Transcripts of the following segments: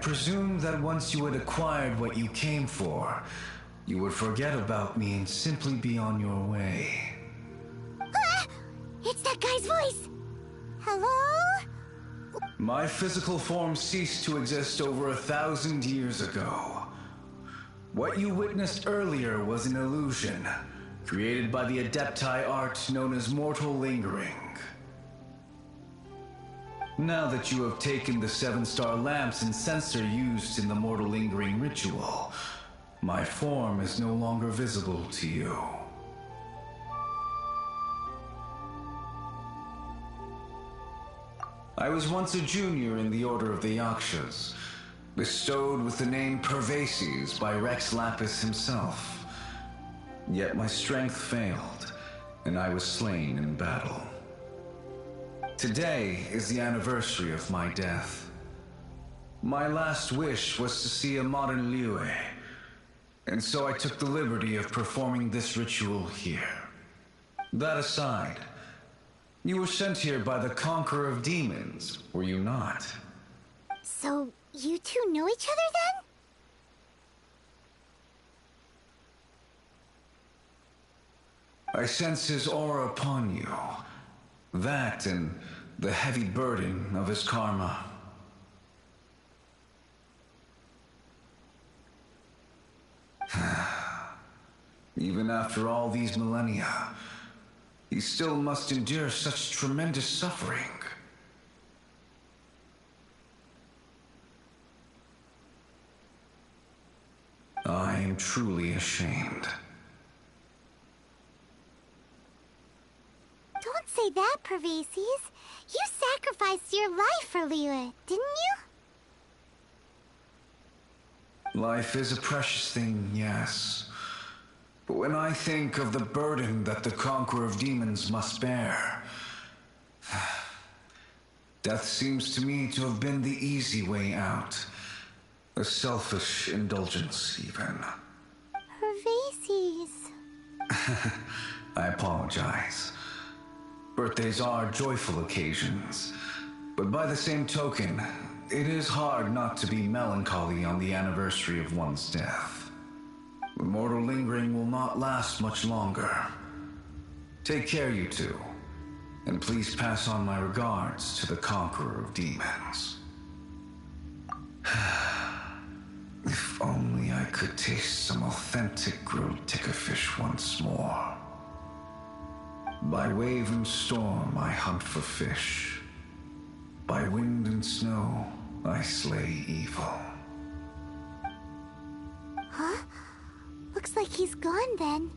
presumed that once you had acquired what you came for, you would forget about me and simply be on your way. Ah! It's that guy's voice! Hello? My physical form ceased to exist over 1,000 years ago. What you witnessed earlier was an illusion, created by the Adepti art known as mortal lingering. Now that you have taken the 7-star lamps and censer used in the mortal lingering ritual, my form is no longer visible to you. I was once a junior in the Order of the Yakshas, bestowed with the name Pervases by Rex Lapis himself. Yet my strength failed, and I was slain in battle. Today is the anniversary of my death. My last wish was to see a modern Liyue, and so I took the liberty of performing this ritual here. That aside, you were sent here by the Conqueror of Demons, were you not? So, you two know each other then? I sense his aura upon you. That and the heavy burden of his karma. Even after all these millennia, he still must endure such tremendous suffering. I am truly ashamed. Don't say that, Pervases. You sacrificed your life for Liyue, didn't you? Life is a precious thing, yes. But when I think of the burden that the Conqueror of Demons must bear, death seems to me to have been the easy way out. A selfish indulgence, even. Pervases. I apologize. Birthdays are joyful occasions, but by the same token, it is hard not to be melancholy on the anniversary of one's death. The mortal lingering will not last much longer. Take care, you two, and please pass on my regards to the Conqueror of Demons. If only I could taste some authentic grilled tickerfish once more. By wave and storm I hunt for fish. By wind and snow I slay evil. Huh? Looks like he's gone then.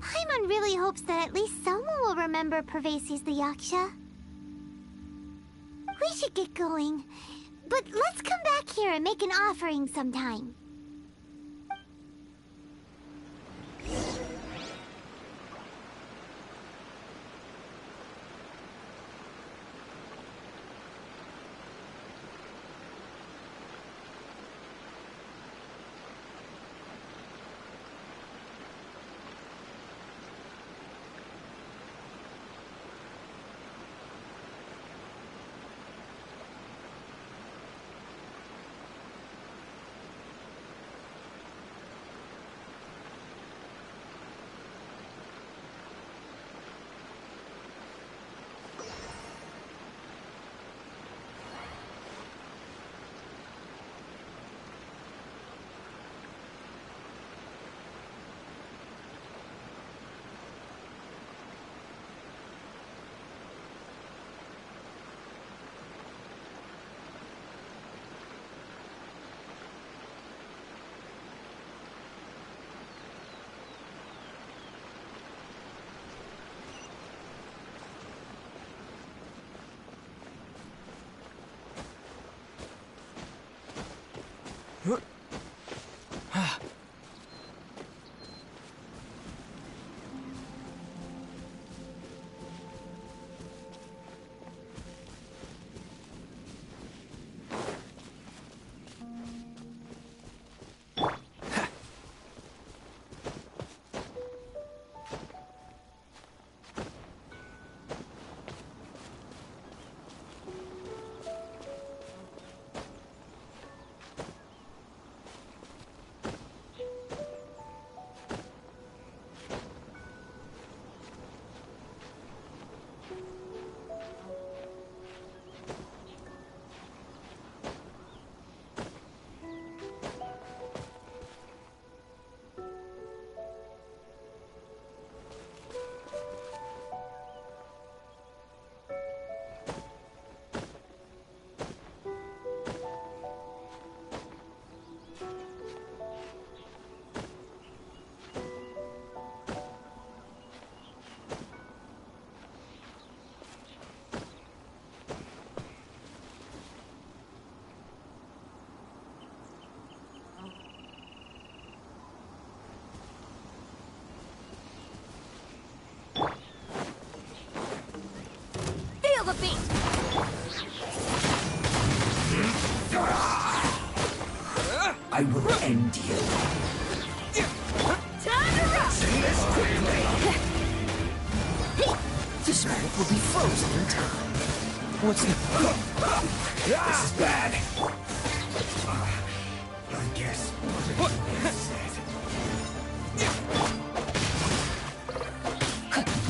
Paimon really hopes that at least someone will remember Pervases the Yaksha. We should get going. But let's come back here and make an offering sometime. I will end you. Time to rock! Say this quickly! The spirit will be frozen in time. What's the... This is bad. I guess what it said.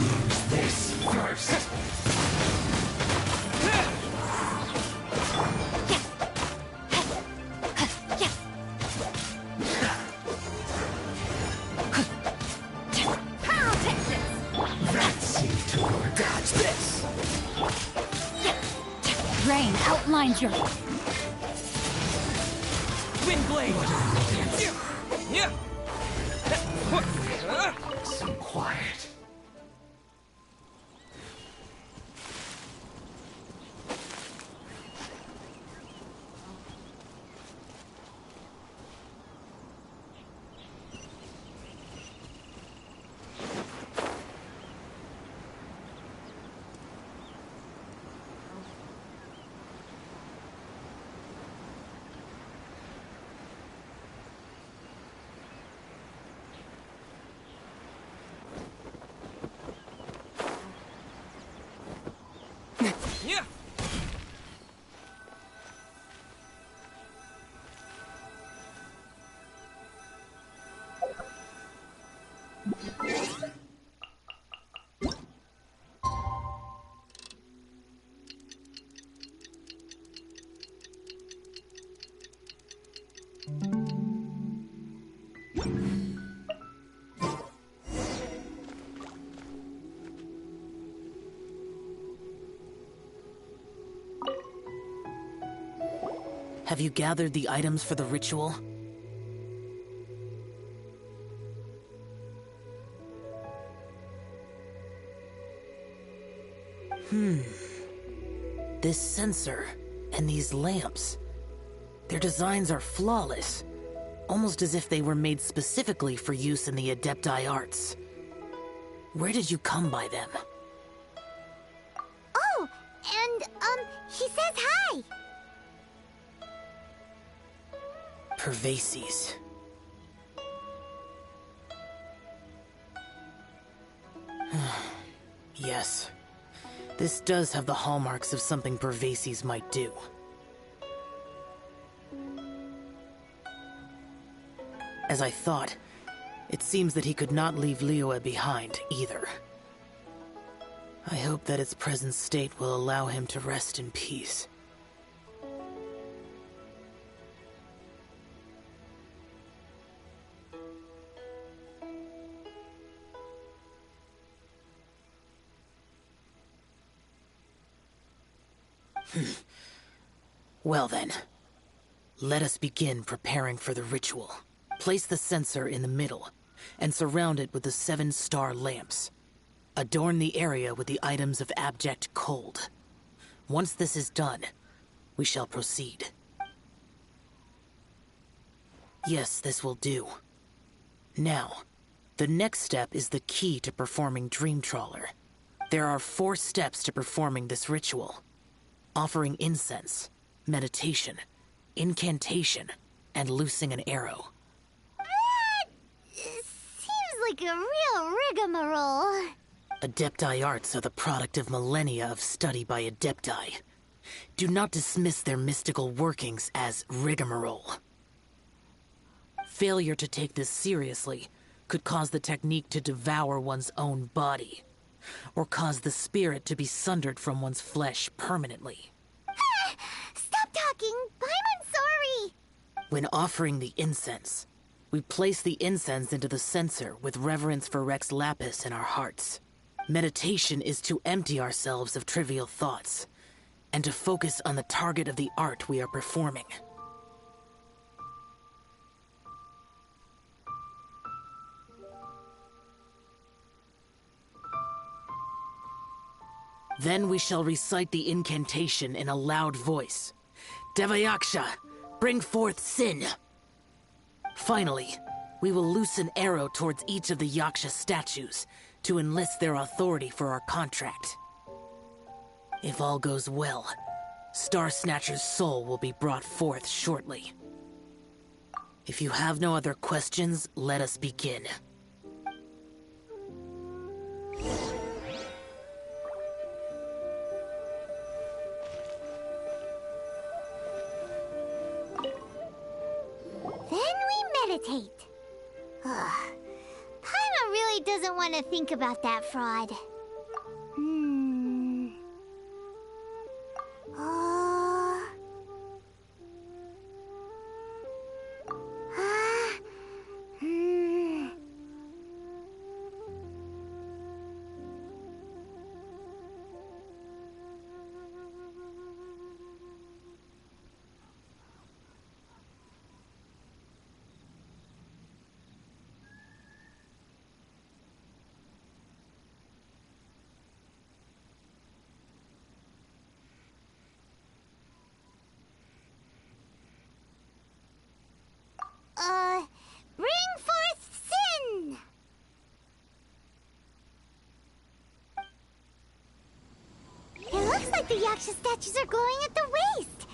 Use this first. Rain outlines your... Wind blade! So quiet. Yeah. Have you gathered the items for the ritual? This sensor and these lamps. Their designs are flawless, almost as if they were made specifically for use in the Adepti arts. Where did you come by them? Oh, and, he says hi! Pervases. Yes. This does have the hallmarks of something Pervases might do. As I thought, it seems that he could not leave Liyue behind, either. I hope that its present state will allow him to rest in peace. Well then, let us begin preparing for the ritual. Place the censer in the middle, and surround it with the 7-star lamps. Adorn the area with the items of abject cold. Once this is done, we shall proceed. Yes, this will do. Now, the next step is the key to performing Dream Trawler. There are 4 steps to performing this ritual. Offering incense, meditation, incantation, and loosing an arrow. Seems like a real rigmarole. Adepti arts are the product of millennia of study by Adepti. Do not dismiss their mystical workings as rigmarole. Failure to take this seriously could cause the technique to devour one's own body, or cause the spirit to be sundered from one's flesh permanently. Stop talking! I'm sorry! When offering the incense, we place the incense into the censer with reverence for Rex Lapis in our hearts. Meditation is to empty ourselves of trivial thoughts, and to focus on the target of the art we are performing. Then we shall recite the incantation in a loud voice. Devayaksha, bring forth sin! Finally, we will loose an arrow towards each of the Yaksha statues to enlist their authority for our contract. If all goes well, Star Snatcher's soul will be brought forth shortly. If you have no other questions, let us begin. Then we meditate. Paimon really doesn't want to think about that fraud. Bring forth sin! It looks like the Yaksha statues are glowing at the waist.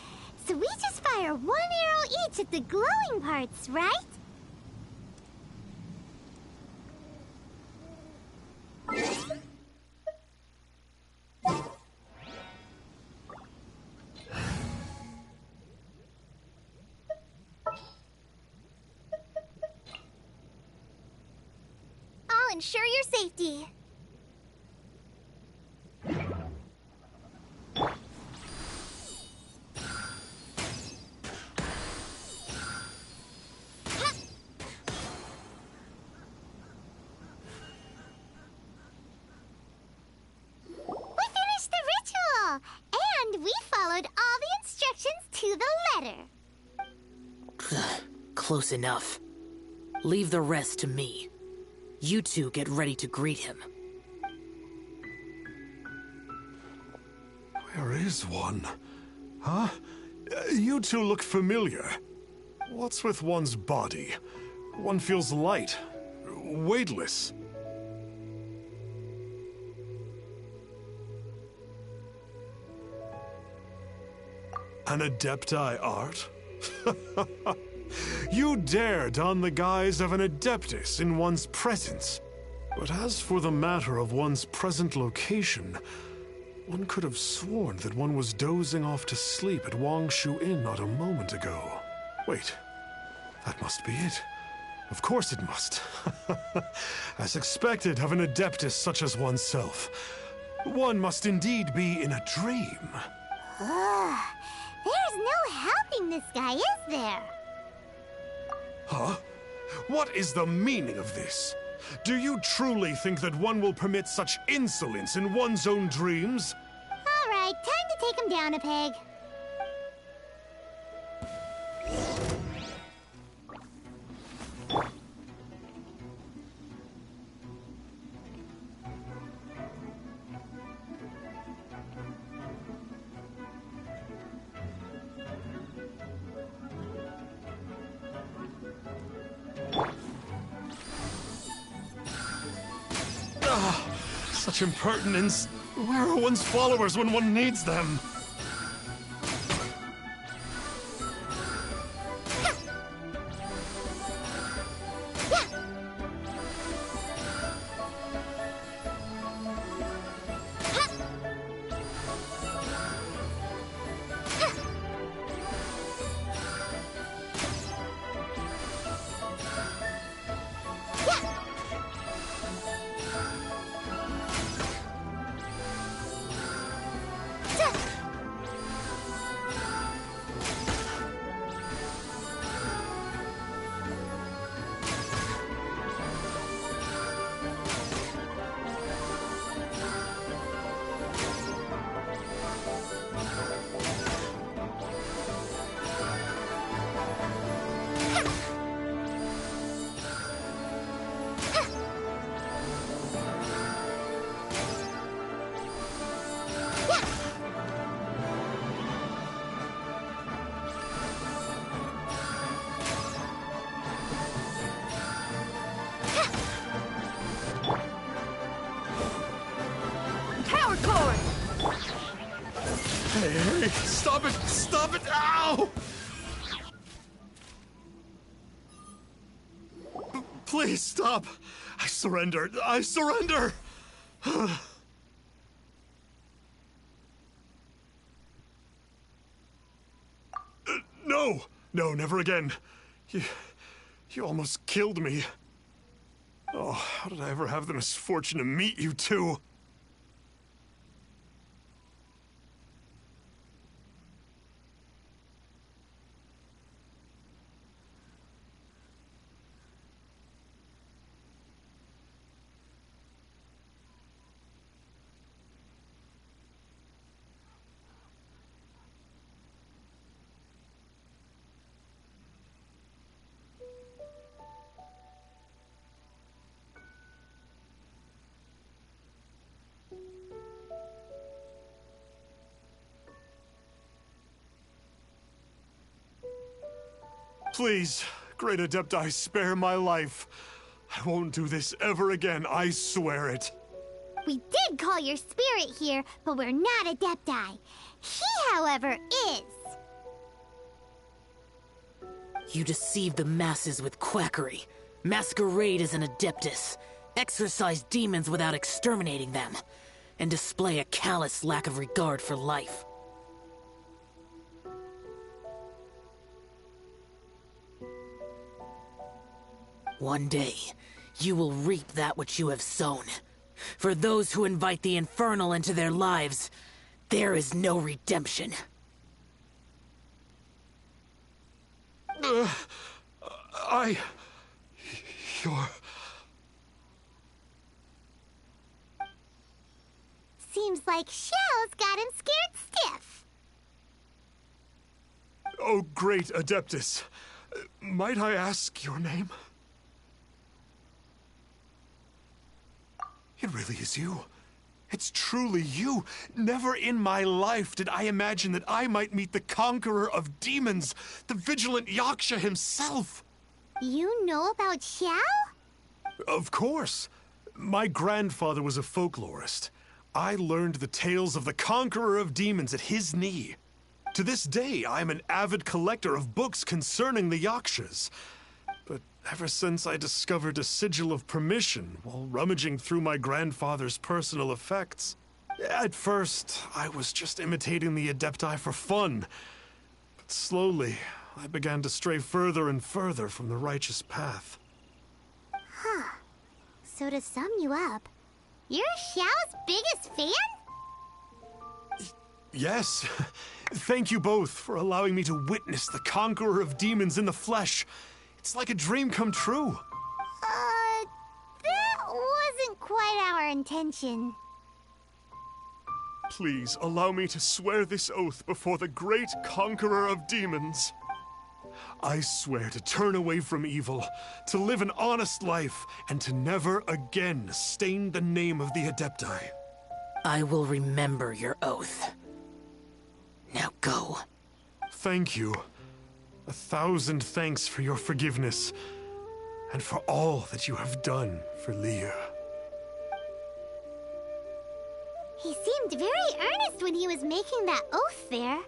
So we just fire one arrow each at the glowing parts, right? I'll ensure your safety. And we followed all the instructions to the letter. Close enough. Leave the rest to me. You two get ready to greet him. Where is one? Huh? You two look familiar. What's with one's body? One feels light, weightless. An Adepti art? You dare don the guise of an Adeptus in one's presence. But as for the matter of one's present location, one could have sworn that one was dozing off to sleep at Wangshu Inn not a moment ago. Wait, that must be it. Of course it must. As expected of an Adeptus such as oneself, one must indeed be in a dream. There's no helping this guy, is there? Huh? What is the meaning of this? Do you truly think that one will permit such insolence in one's own dreams? All right, time to take him down a peg. Such impertinence. Where are one's followers when one needs them? Hey, stop it! Stop it! Ow! Please stop! I surrender! I surrender! No! No, never again. You almost killed me. Oh, how did I ever have the misfortune to meet you two? Please, Great Adepti, spare my life. I won't do this ever again, I swear it. We did call your spirit here, but we're not Adepti. He, however, is. You deceive the masses with quackery, masquerade as an Adeptus, exorcise demons without exterminating them, and display a callous lack of regard for life. One day, you will reap that which you have sown. For those who invite the infernal into their lives, there is no redemption. You're... Seems like Xiao's got him scared stiff. Oh, great Adeptus. Might I ask your name? It really is you. It's truly you. Never in my life did I imagine that I might meet the conqueror of demons, the vigilant Yaksha himself. You know about Xiao? Of course. My grandfather was a folklorist. I learned the tales of the conqueror of demons at his knee. To this day, I'm an avid collector of books concerning the Yakshas. But ever since I discovered a sigil of permission while rummaging through my grandfather's personal effects, at first, I was just imitating the Adepti for fun. But slowly, I began to stray further and further from the righteous path. Huh. So to sum you up, you're Xiao's biggest fan? Yes. Thank you both for allowing me to witness the conqueror of demons in the flesh. It's like a dream come true. That wasn't quite our intention. Please allow me to swear this oath before the great conqueror of demons. I swear to turn away from evil, to live an honest life, and to never again stain the name of the Adepti. I will remember your oath. Now go. Thank you. 1,000 thanks for your forgiveness, and for all that you have done for Leah. He seemed very earnest when he was making that oath there.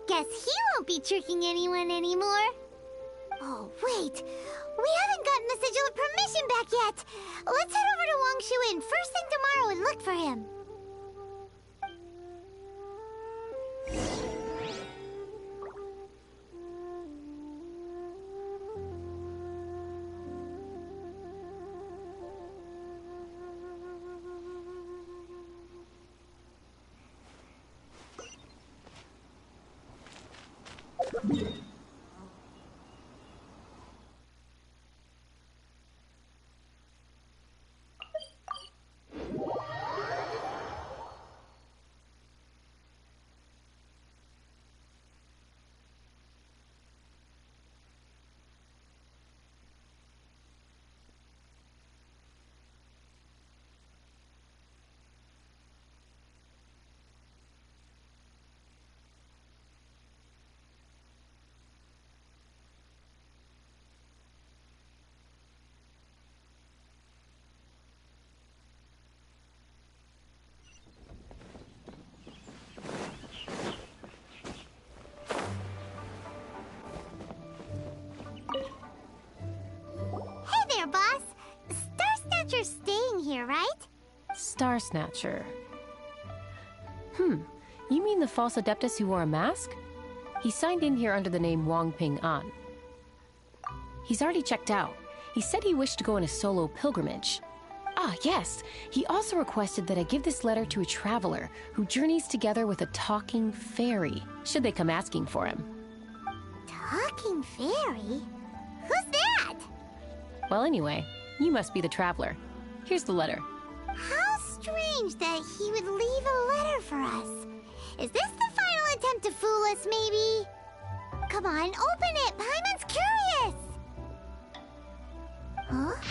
Guess he won't be tricking anyone anymore. Oh, wait. We haven't gotten the sigil of permission back yet. Let's head over to Wangshu Inn first thing tomorrow and look for him. right? Star Snatcher. You mean the false Adeptus who wore a mask? He signed in here under the name Wang Ping An. He's already checked out. He said he wished to go on a solo pilgrimage. Ah, yes. He also requested that I give this letter to a traveler who journeys together with a talking fairy, should they come asking for him. Talking fairy? Who's that? Well, anyway, you must be the traveler. Here's the letter. How strange that he would leave a letter for us. Is this the final attempt to fool us, maybe? Come on, open it! Paimon's curious! Huh?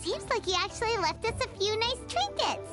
Seems like he actually left us a few nice trinkets.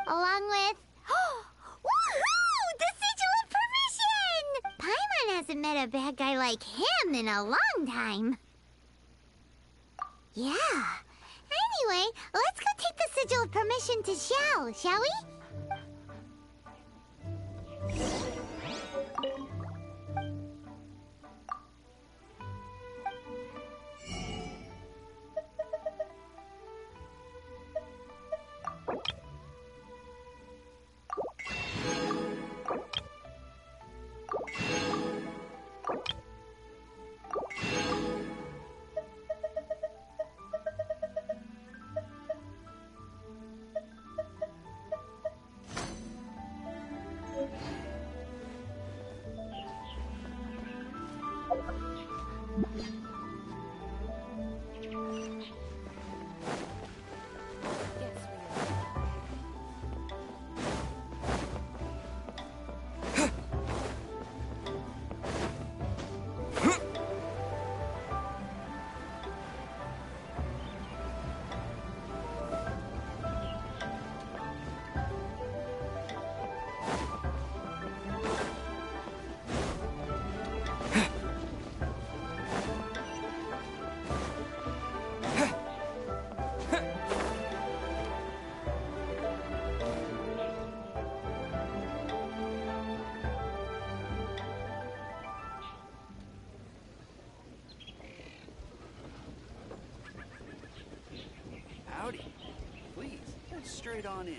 Along with... Woohoo! The Sigil of Permission! Paimon hasn't met a bad guy like him in a long time. Yeah. Anyway, let's go take the Sigil of Permission to Xiao, shall we? Howdy. Please, head straight on in.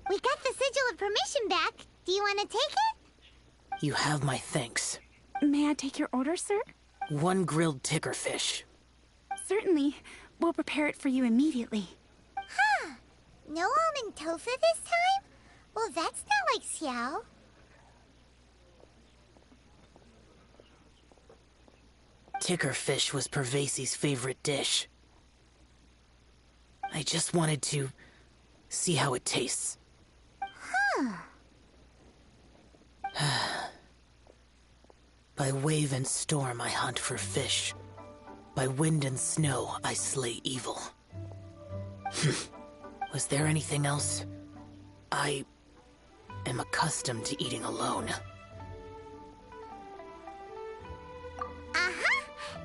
We got the Sigil of Permission back. Do you want to take it? You have my thanks. May I take your order, sir? 1 grilled ticker fish. Certainly. We'll prepare it for you immediately. Huh. No almond tofu this time? Well, that's not like Xiao. Ticker fish was Pervasi's favorite dish. I just wanted to see how it tastes. By wave and storm I hunt for fish. By wind and snow I slay evil. Was there anything else? I am accustomed to eating alone.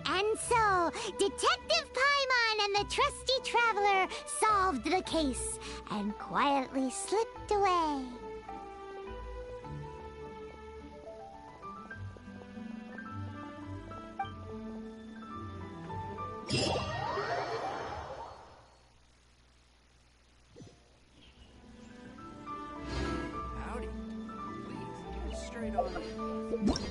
And so, Detective Paimon and the trusty traveler solved the case and quietly slipped away. Howdy. Please, get straight on in.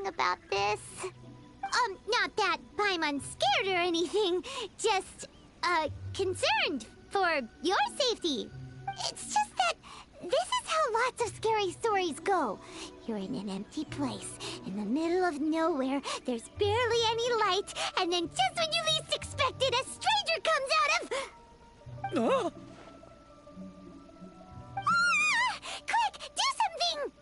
About this. Not that Paimon's scared or anything, just, concerned for your safety. It's just that this is how lots of scary stories go. You're in an empty place, in the middle of nowhere, there's barely any light, and then just when you least expect it, a stranger comes out of... Quick, do something!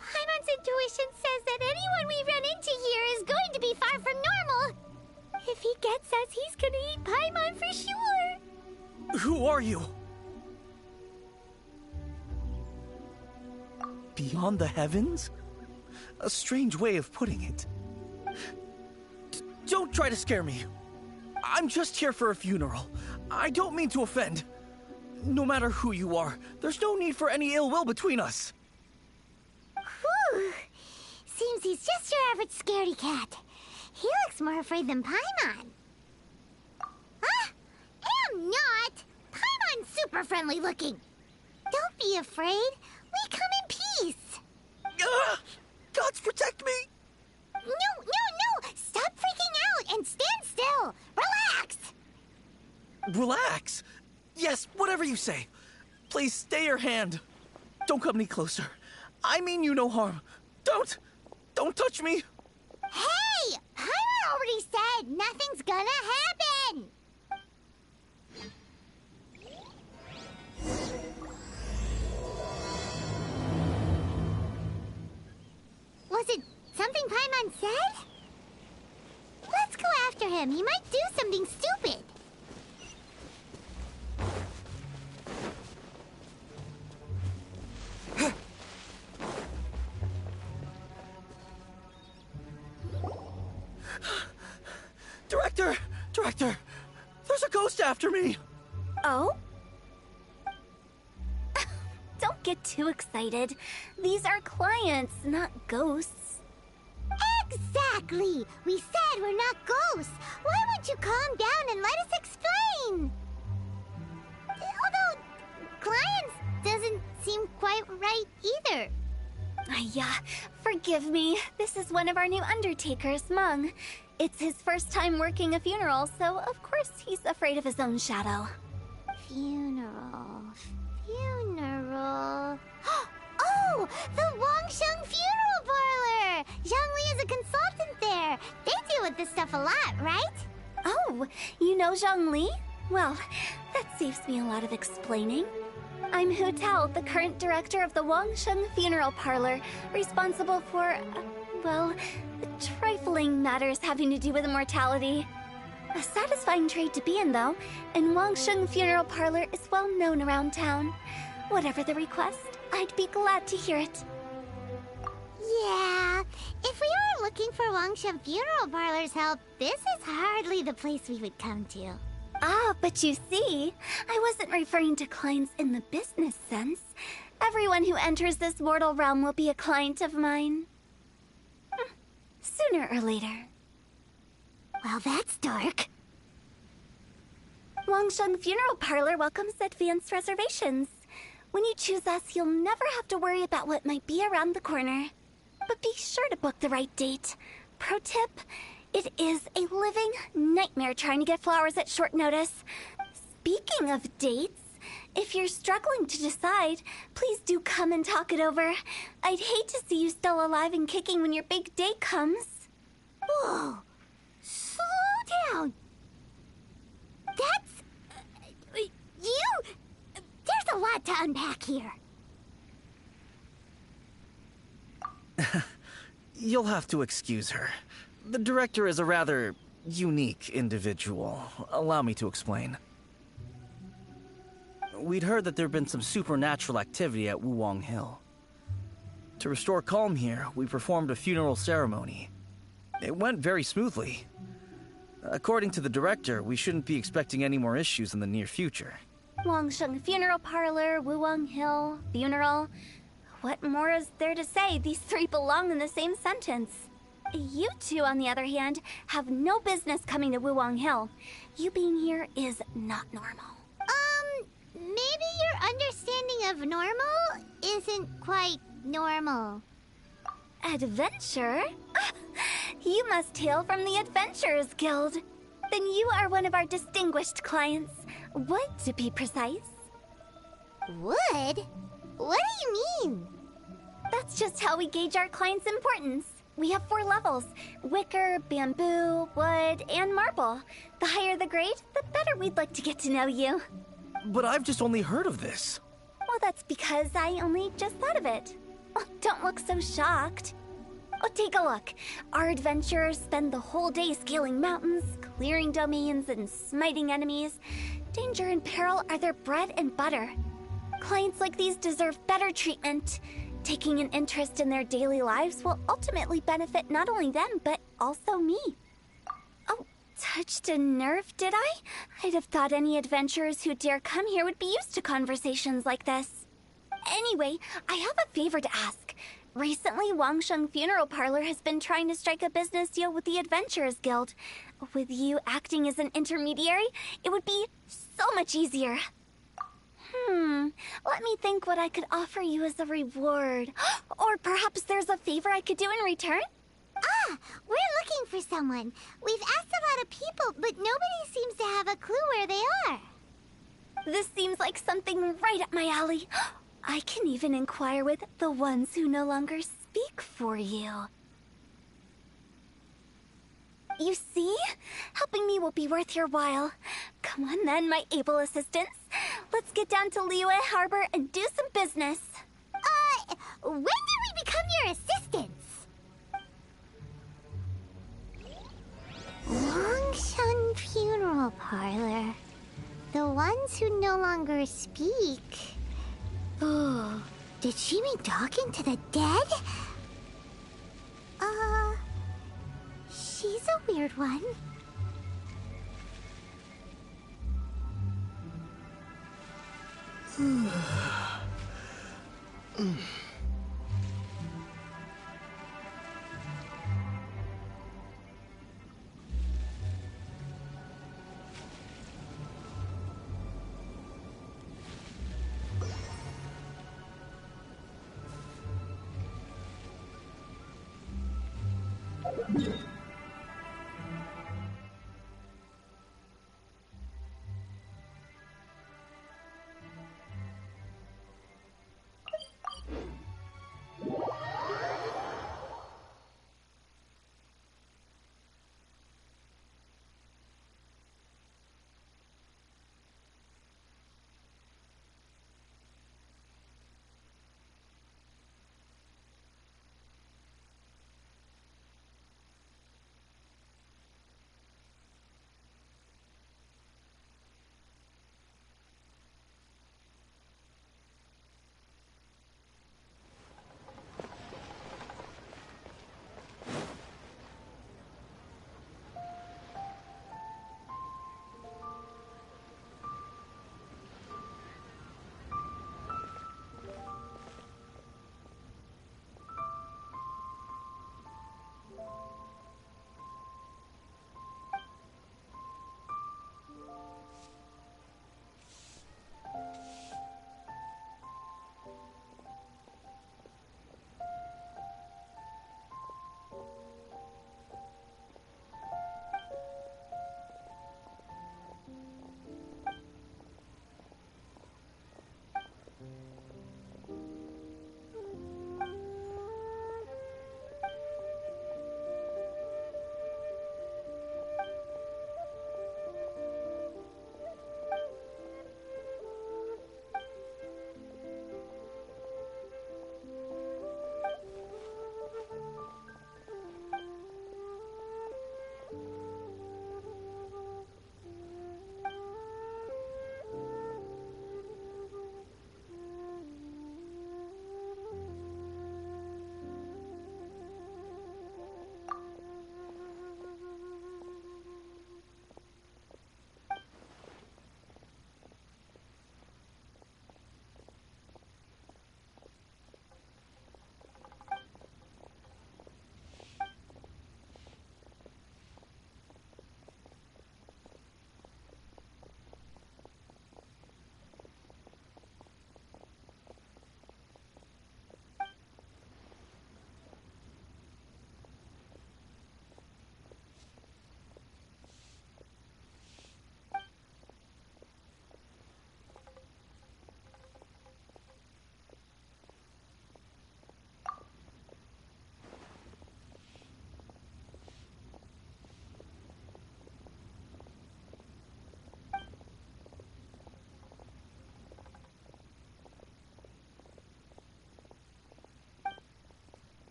Paimon's intuition says that anyone we run into here is going to be far from normal. If he gets us, he's gonna eat Paimon for sure. Who are you? Beyond the heavens? A strange way of putting it. Don't try to scare me. I'm just here for a funeral. I don't mean to offend. No matter who you are, there's no need for any ill will between us. Whew. Seems he's just your average scaredy cat. He looks more afraid than Paimon. Am not! Paimon's super friendly looking. Don't be afraid. We come in peace. Gods protect me! No! Stop freaking out and stand still. Relax. Relax? Yes, whatever you say. Please stay your hand. Don't come any closer. I mean you no harm. Don't touch me. Hey! Paimon already said nothing's gonna happen. Was it something Paimon said? Let's go after him. He might do something stupid. Director, there's a ghost after me. Oh? Don't get too excited. These are clients, not ghosts. Exactly! We said we're not ghosts. Why won't you calm down and let us explain? Although, clients doesn't seem quite right either. Forgive me. This is one of our new undertakers, Mung. It's his first time working a funeral, so of course he's afraid of his own shadow. Funeral. Oh! The Wangsheng Funeral Parlor! Zhongli is a consultant there. They deal with this stuff a lot, right? Oh, you know Zhongli? Well, that saves me a lot of explaining. I'm Hu Tao, the current director of the Wangsheng Funeral Parlor, responsible for, trifling matters having to do with immortality. A satisfying trade to be in, though, and Wangsheng Funeral Parlor is well known around town. Whatever the request, I'd be glad to hear it. Yeah, if we were looking for Wangsheng Funeral Parlor's help, this is hardly the place we would come to. Ah, but you see, I wasn't referring to clients in the business sense. Everyone who enters this mortal realm will be a client of mine. Sooner or later. Well, that's dark. Wangsheng Funeral Parlor welcomes advanced reservations. When you choose us, you'll never have to worry about what might be around the corner. But be sure to book the right date. Pro tip, it is a living nightmare trying to get flowers at short notice. Speaking of dates, if you're struggling to decide, please do come and talk it over. I'd hate to see you still alive and kicking when your big day comes. Whoa! Slow down! That's... you... There's a lot to unpack here. You'll have to excuse her. The director is a rather unique individual. Allow me to explain. We'd heard that there'd been some supernatural activity at Wuwang Hill. To restore calm here, we performed a funeral ceremony. It went very smoothly. According to the director, we shouldn't be expecting any more issues in the near future. Wangsheng Funeral Parlor, Wuwang Hill, funeral. What more is there to say? These three belong in the same sentence. You two, on the other hand, have no business coming to Wuwang Hill. You being here is not normal. Maybe your understanding of normal isn't quite normal. Adventure? You must hail from the Adventurers Guild. Then you are one of our distinguished clients. Wood, to be precise. Wood? What do you mean? That's just how we gauge our clients' importance. We have 4 levels: wicker, bamboo, wood, and marble. The higher the grade, the better we'd like to get to know you. But I've just only heard of this. Well, that's because I only just thought of it. Oh, don't look so shocked. Oh, take a look. Our adventurers spend the whole day scaling mountains, clearing domains, and smiting enemies. Danger and peril are their bread and butter. Clients like these deserve better treatment. Taking an interest in their daily lives will ultimately benefit not only them, but also me. Oh, touched a nerve, did I? I'd have thought any adventurers who dare come here would be used to conversations like this. Anyway, I have a favor to ask. Recently, Wangsheng Funeral Parlor has been trying to strike a business deal with the Adventurers Guild. With you acting as an intermediary, it would be so much easier. Let me think what I could offer you as a reward. Or perhaps there's a favor I could do in return? Ah, we're looking for someone. We've asked a lot of people, but nobody seems to have a clue where they are. This seems like something right up my alley. I can even inquire with the ones who no longer speak for you. You see? Helping me will be worth your while. Come on then, my able assistants. Let's get down to Liyue Harbor and do some business. When did we become your assistants? ones who no longer speak. Oh, did she mean talking to the dead? She's a weird one.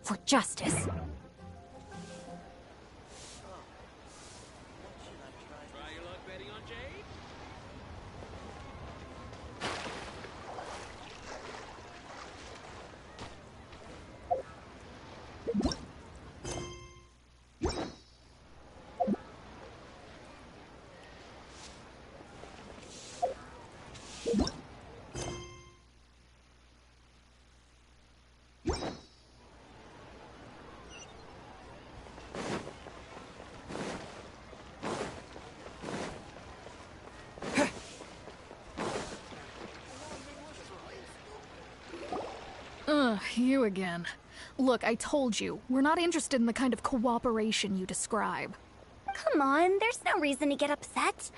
for justice. Try your luck betting on Jade? You again. Look, I told you, we're not interested in the kind of cooperation you describe. Come on, there's no reason to get upset.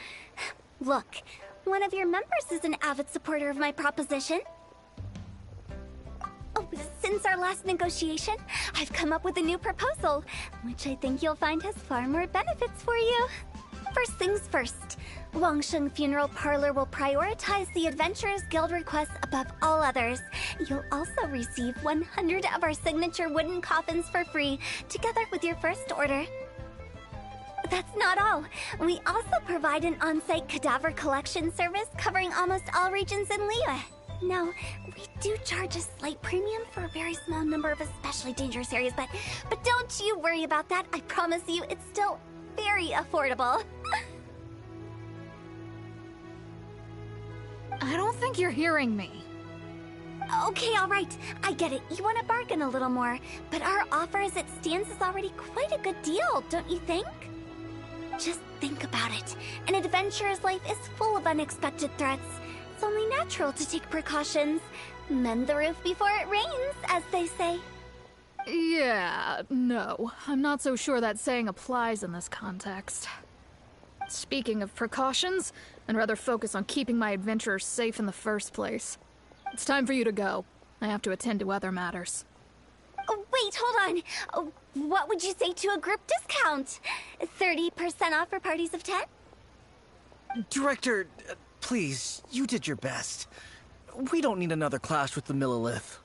Look, one of your members is an avid supporter of my proposition. Oh, since our last negotiation, I've come up with a new proposal, which I think you'll find has far more benefits for you. First things first, Wangsheng Funeral Parlor will prioritize the Adventurers Guild requests above all others. You'll also receive 100 of our signature wooden coffins for free, together with your first order. That's not all. We also provide an on-site cadaver collection service covering almost all regions in Liyue. Now, we do charge a slight premium for a very small number of especially dangerous areas, but don't you worry about that. I promise you, it's still very affordable. I don't think you're hearing me. Okay, all right. I get it. You want to bargain a little more, but our offer as it stands is already quite a good deal, don't you think? Just think about it. An adventurer's life is full of unexpected threats. It's only natural to take precautions. Mend the roof before it rains, as they say. Yeah, no. I'm not so sure that saying applies in this context. Speaking of precautions, I'd rather focus on keeping my adventurers safe in the first place. It's time for you to go. I have to attend to other matters. Oh, wait, hold on. Oh, what would you say to a group discount? 30% off for parties of 10? Director, please, you did your best. We don't need another clash with the Millilith.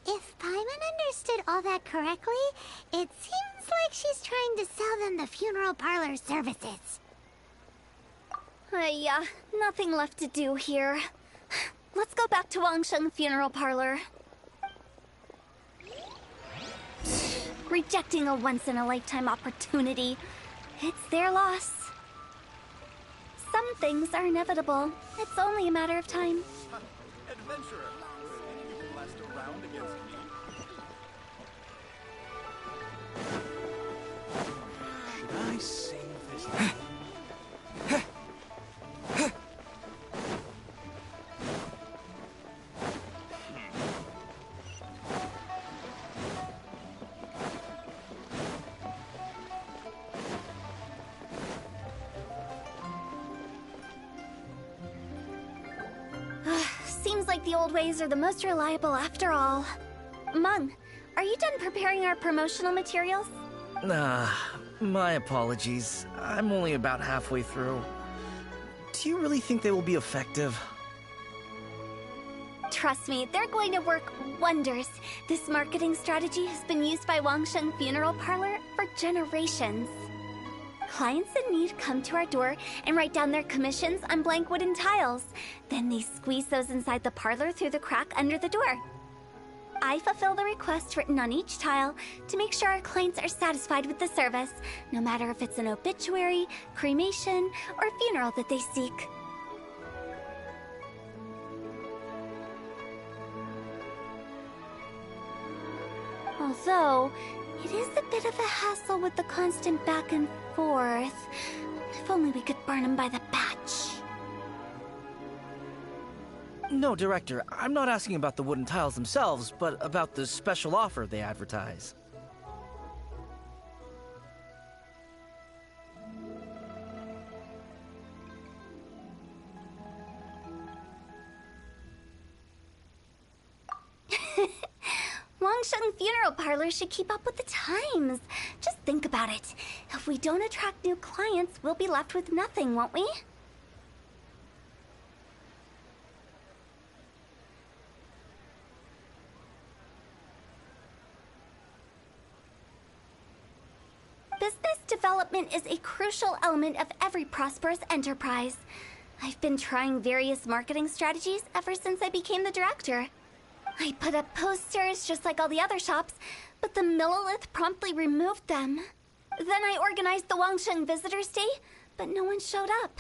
If Paimon understood all that correctly, it seems like she's trying to sell them the funeral parlor services. Nothing left to do here. Let's go back to Wangsheng Funeral Parlor. Rejecting a once-in-a-lifetime opportunity. It's their loss. Some things are inevitable. It's only a matter of time. Adventurer! You can last around against me. Should I save this? Seems like the old ways are the most reliable after all. Mung, are you done preparing our promotional materials? My apologies. I'm only about halfway through. Do you really think they will be effective? Trust me, they're going to work wonders. This marketing strategy has been used by Wangsheng Funeral Parlor for generations. Clients in need come to our door and write down their commissions on blank wooden tiles. Then they squeeze those inside the parlor through the crack under the door. I fulfill the requests written on each tile to make sure our clients are satisfied with the service, no matter if it's an obituary, cremation, or funeral that they seek. Although, it is a bit of a hassle with the constant back and forth. If only we could burn them by the batch. No, Director, I'm not asking about the wooden tiles themselves, but about the special offer they advertise. Wangsheng Funeral Parlor should keep up with the times. Just think about it. If we don't attract new clients, we'll be left with nothing, won't we? development is a crucial element of every prosperous enterprise. I've been trying various marketing strategies ever since I became the director. I put up posters just like all the other shops, but the Millilith promptly removed them. Then I organized the Wangsheng Visitors Day, but no one showed up.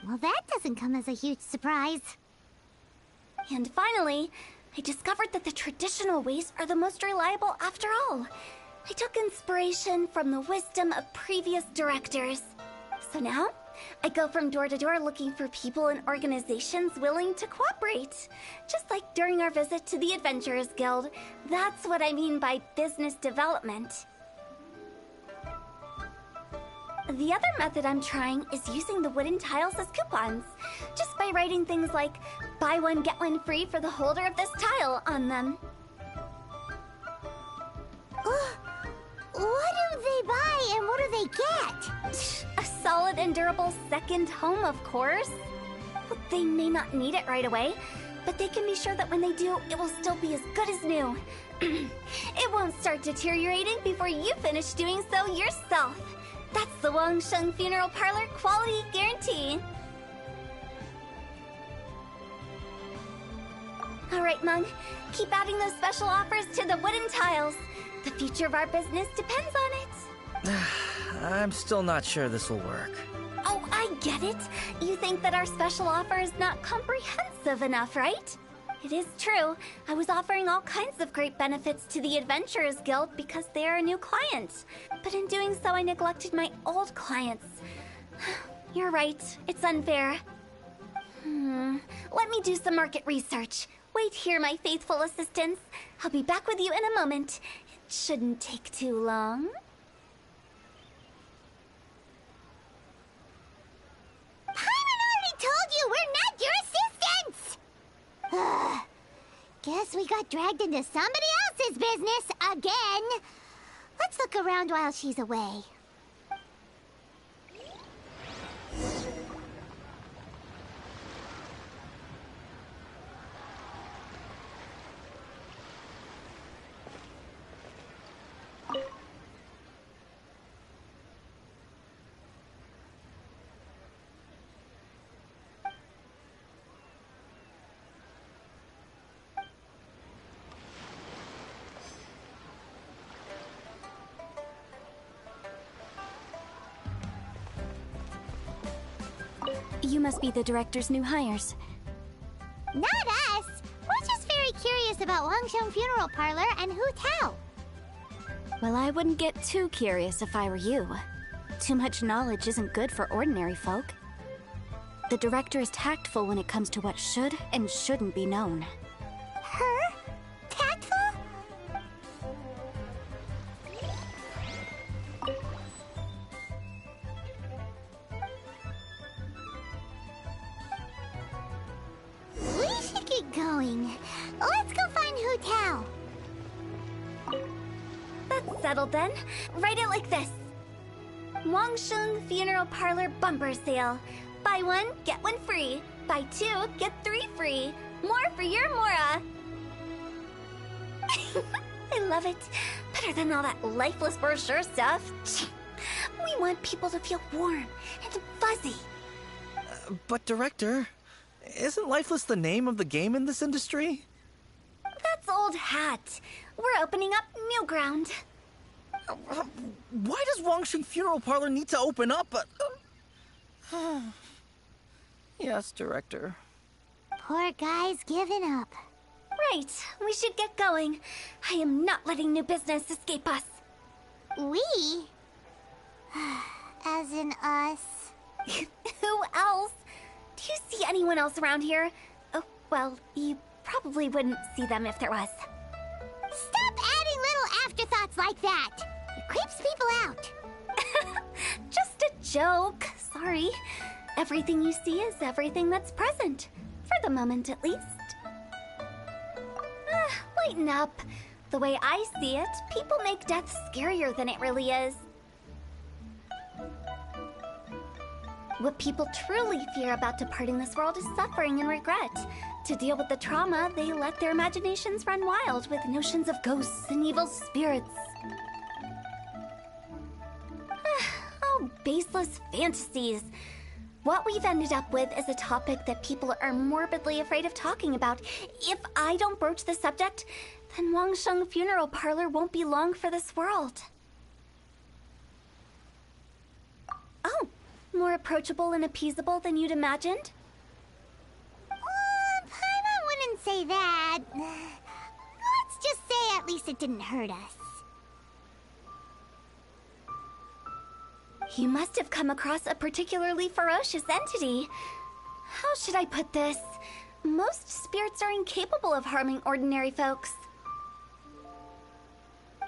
Well, that doesn't come as a huge surprise. And finally, I discovered that the traditional ways are the most reliable after all. I took inspiration from the wisdom of previous directors. So now, I go from door to door looking for people and organizations willing to cooperate. Just like during our visit to the Adventurers Guild. That's what I mean by business development. The other method I'm trying is using the wooden tiles as coupons. Just by writing things like, buy one get one free for the holder of this tile on them. What do they buy and what do they get? A solid and durable second home, of course. They may not need it right away, but they can be sure that when they do, it will still be as good as new. It won't start deteriorating before you finish doing so yourself. That's the Wangsheng Funeral Parlor quality guarantee. Alright, Mung. Keep adding those special offers to the wooden tiles. The future of our business depends on it. I'm still not sure this will work. Oh, I get it. You think that our special offer is not comprehensive enough, right? It is true. I was offering all kinds of great benefits to the Adventurers Guild because they are a new client. But in doing so, I neglected my old clients. You're right. It's unfair. Let me do some market research. Wait here, my faithful assistants. I'll be back with you in a moment. It shouldn't take too long. Paimon already told you we're not your assistants! Guess we got dragged into somebody else's business again. Let's look around while she's away. You must be the director's new hires. Not us! We're just very curious about Wangsheng Funeral Parlor and Hu Tao. Well, I wouldn't get too curious if I were you. Too much knowledge isn't good for ordinary folk. The director is tactful when it comes to what should and shouldn't be known. Her? Tactful? We should get going. Let's go find Hu Tao. That's settled then. Write it like this. Wangsheng Funeral Parlor Bumper Sale. Buy one, get one free. Buy two, get three free. More for your Mora. I love it. Better than all that lifeless brochure stuff. We want people to feel warm and fuzzy. But Director, isn't Lifeless the name of the game in this industry? That's old hat. We're opening up new ground. Why does Wangsheng Funeral Parlor need to open up? Yes, Director. Poor guy's given up. Right, we should get going. I am not letting new business escape us. We? As in us. Who else? Do you see anyone else around here? Oh, well, you probably wouldn't see them if there was. Stop adding little afterthoughts like that! It creeps people out. Just a joke. Sorry. Everything you see is everything that's present. For the moment, at least. Lighten up. The way I see it, people make death scarier than it really is. What people truly fear about departing this world is suffering and regret. To deal with the trauma, they let their imaginations run wild with notions of ghosts and evil spirits. baseless fantasies. What we've ended up with is a topic that people are morbidly afraid of talking about. If I don't broach the subject, then Wangsheng Funeral Parlor won't be long for this world. Oh, more approachable and appeasable than you'd imagined? Paimon wouldn't say that. Let's just say at least it didn't hurt us. You must have come across a particularly ferocious entity. How should I put this? Most spirits are incapable of harming ordinary folks.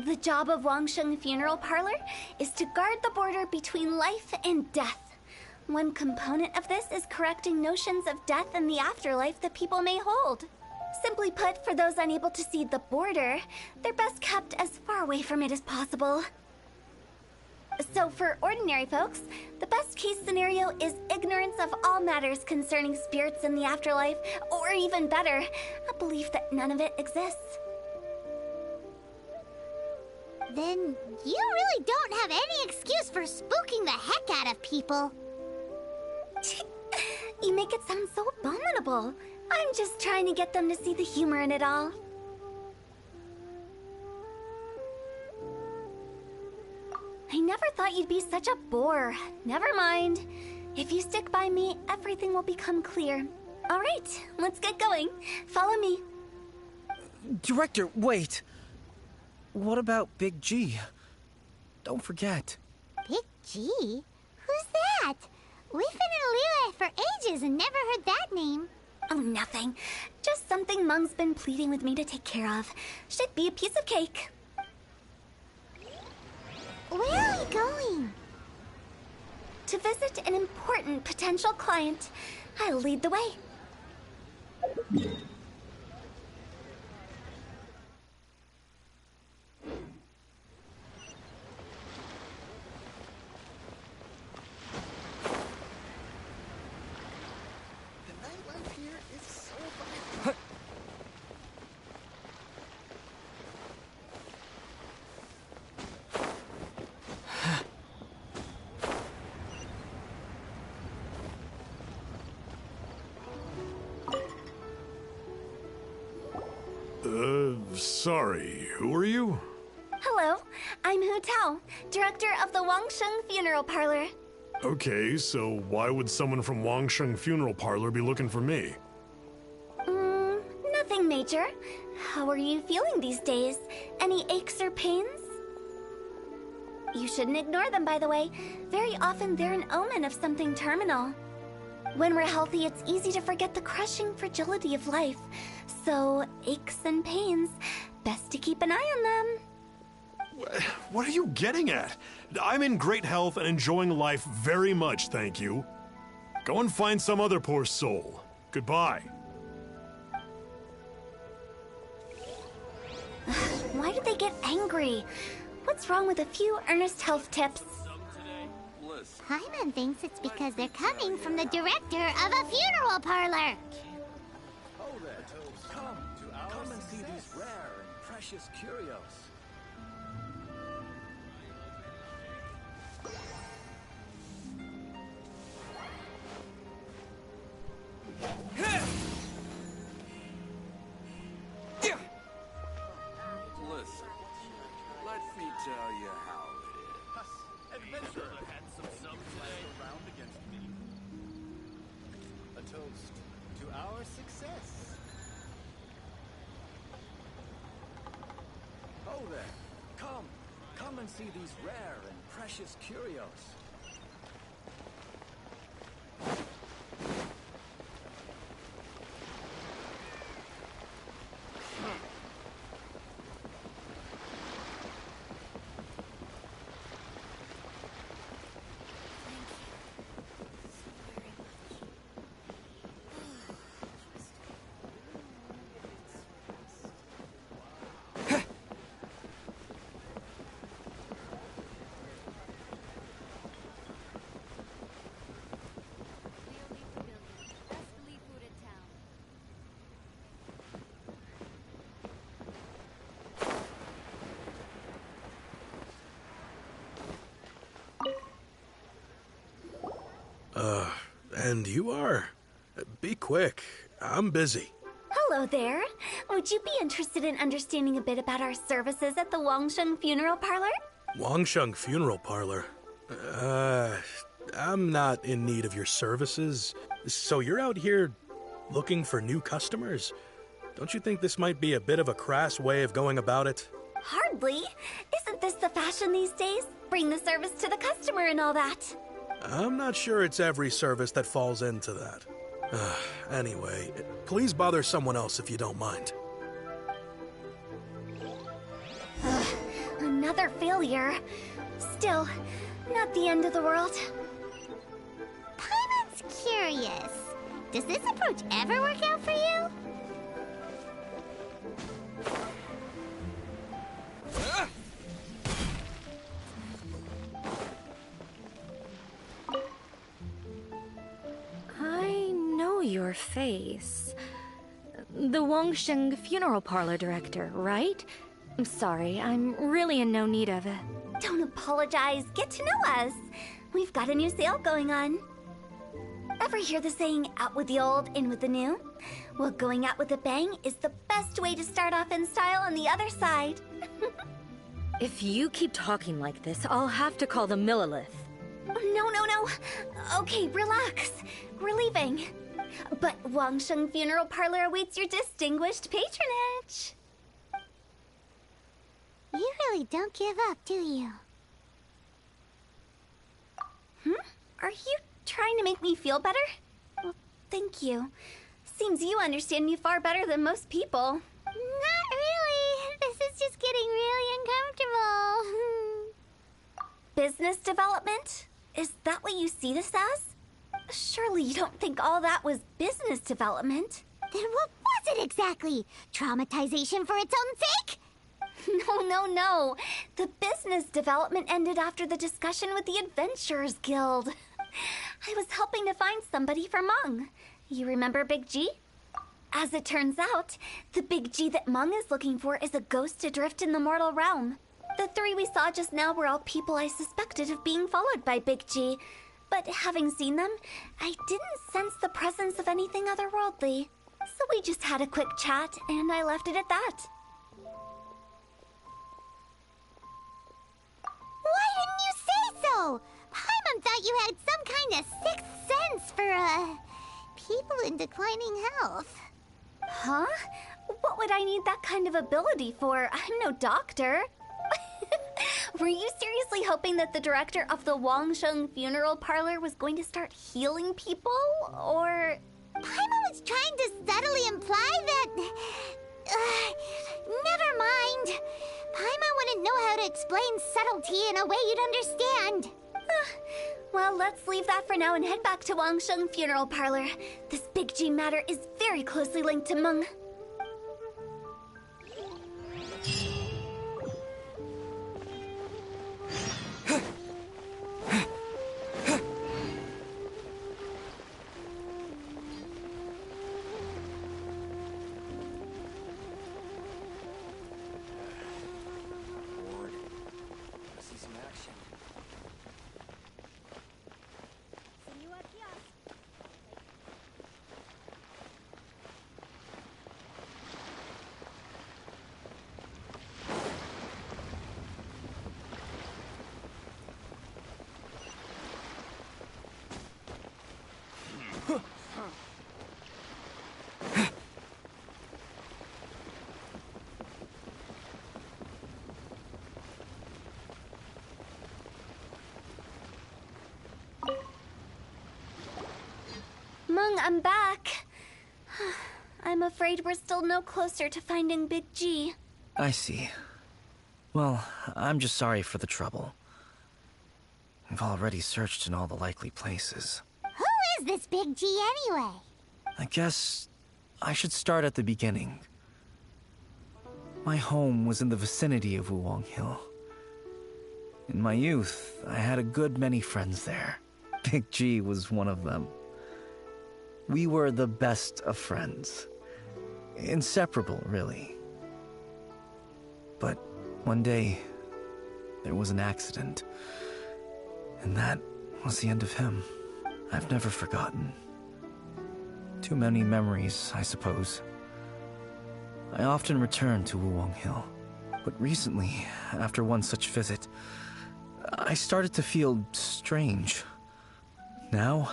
The job of Wangsheng Funeral Parlor is to guard the border between life and death. One component of this is correcting notions of death and the afterlife that people may hold. Simply put, for those unable to see the border, they're best kept as far away from it as possible. So for ordinary folks, the best case scenario is ignorance of all matters concerning spirits in the afterlife, or even better, a belief that none of it exists. Then you really don't have any excuse for spooking the heck out of people. You make it sound so abominable. I'm just trying to get them to see the humor in it all. I never thought you'd be such a bore. Never mind. If you stick by me, everything will become clear. All right, let's get going. Follow me. Director, wait. What about Big G? Don't forget. Big G? Who's that? We've been in Liyue for ages and never heard that name. Oh, nothing. Just something Mung's been pleading with me to take care of. Should be a piece of cake. Where are we going? To visit an important potential client. I'll lead the way. Sorry, who are you? Hello, I'm Hu Tao, director of the Wangsheng Funeral Parlor. Okay, so why would someone from Wangsheng Funeral Parlor be looking for me? Nothing major. How are you feeling these days? Any aches or pains? You shouldn't ignore them, by the way. Very often they're an omen of something terminal. When we're healthy, it's easy to forget the crushing fragility of life. So, aches and pains, best to keep an eye on them. What are you getting at? I'm in great health and enjoying life very much, thank you. Go and find some other poor soul. Goodbye. Why did they get angry? What's wrong with a few earnest health tips? Paimon thinks it's because they're coming from the director of a funeral parlor. Oh there, come and see these rare and precious curios. Listen, let me tell you how it is. Adventurer had some play around against me. A toast to our success. Oh there, come and see these rare and precious curios. And you are? Be quick. I'm busy. Hello there. Would you be interested in understanding a bit about our services at the Wangsheng Funeral Parlor? Wangsheng Funeral Parlor? I'm not in need of your services. So you're out here looking for new customers? Don't you think this might be a bit of a crass way of going about it? Hardly. Isn't this the fashion these days? Bring the service to the customer and all that. I'm not sure it's every service that falls into that. Anyway, please bother someone else if you don't mind. Another failure. Still, not the end of the world. Paimon's curious. Does this approach ever work out for you? I know your face. The Wangsheng Funeral Parlor director, right? I'm sorry, I'm really in no need of it. Don't apologize. Get to know us. We've got a new sale going on. Ever hear the saying, out with the old, in with the new? Well, going out with a bang is the best way to start off in style on the other side. If you keep talking like this, I'll have to call the Millilith. No. Okay, relax. We're leaving. But Wangsheng Funeral Parlor awaits your distinguished patronage. You really don't give up, do you? Are you trying to make me feel better? Well, thank you. Seems you understand me far better than most people. Not really. This is just getting really uncomfortable. Business development? Is that what you see this as? Surely you don't think all that was business development. Then what was it exactly? Traumatization for its own sake? No. The business development ended after the discussion with the Adventurers Guild. I was helping to find somebody for Meng. You remember Big G? As it turns out, the Big G that Meng is looking for is a ghost adrift in the mortal realm. The three we saw just now were all people I suspected of being followed by Big G. But having seen them, I didn't sense the presence of anything otherworldly. So we just had a quick chat, and I left it at that. Why didn't you say so? Paimon thought you had some kind of sixth sense for, people in declining health. Huh? What would I need that kind of ability for? I'm no doctor. Were you seriously hoping that the director of the Wangsheng Funeral Parlor was going to start healing people, or...? Paimon was trying to subtly imply that... never mind. Paimon wouldn't know how to explain subtlety in a way you'd understand. Well, let's leave that for now and head back to Wangsheng Funeral Parlor. This Big G matter is very closely linked to Meng. Meng, I'm back. I'm afraid we're still no closer to finding Big G. I see. Well, I'm just sorry for the trouble. I've already searched in all the likely places. Who is this Big G anyway? I guess I should start at the beginning. My home was in the vicinity of Wuwang Hill. In my youth, I had a good many friends there. Big G was one of them. We were the best of friends. Inseparable, really. But one day, there was an accident. And that was the end of him. I've never forgotten. Too many memories, I suppose. I often return to Wuwang Hill, but recently, after one such visit, I started to feel strange. Now,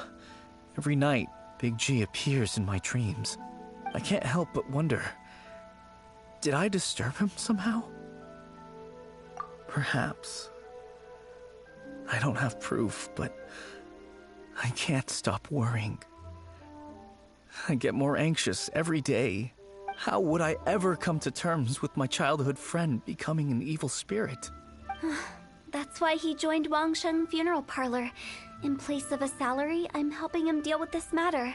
every night, Big G appears in my dreams. I can't help but wonder, did I disturb him somehow? Perhaps. I don't have proof, but I can't stop worrying. I get more anxious every day. How would I ever come to terms with my childhood friend becoming an evil spirit? That's why he joined Wangsheng Funeral Parlor. In place of a salary, I'm helping him deal with this matter.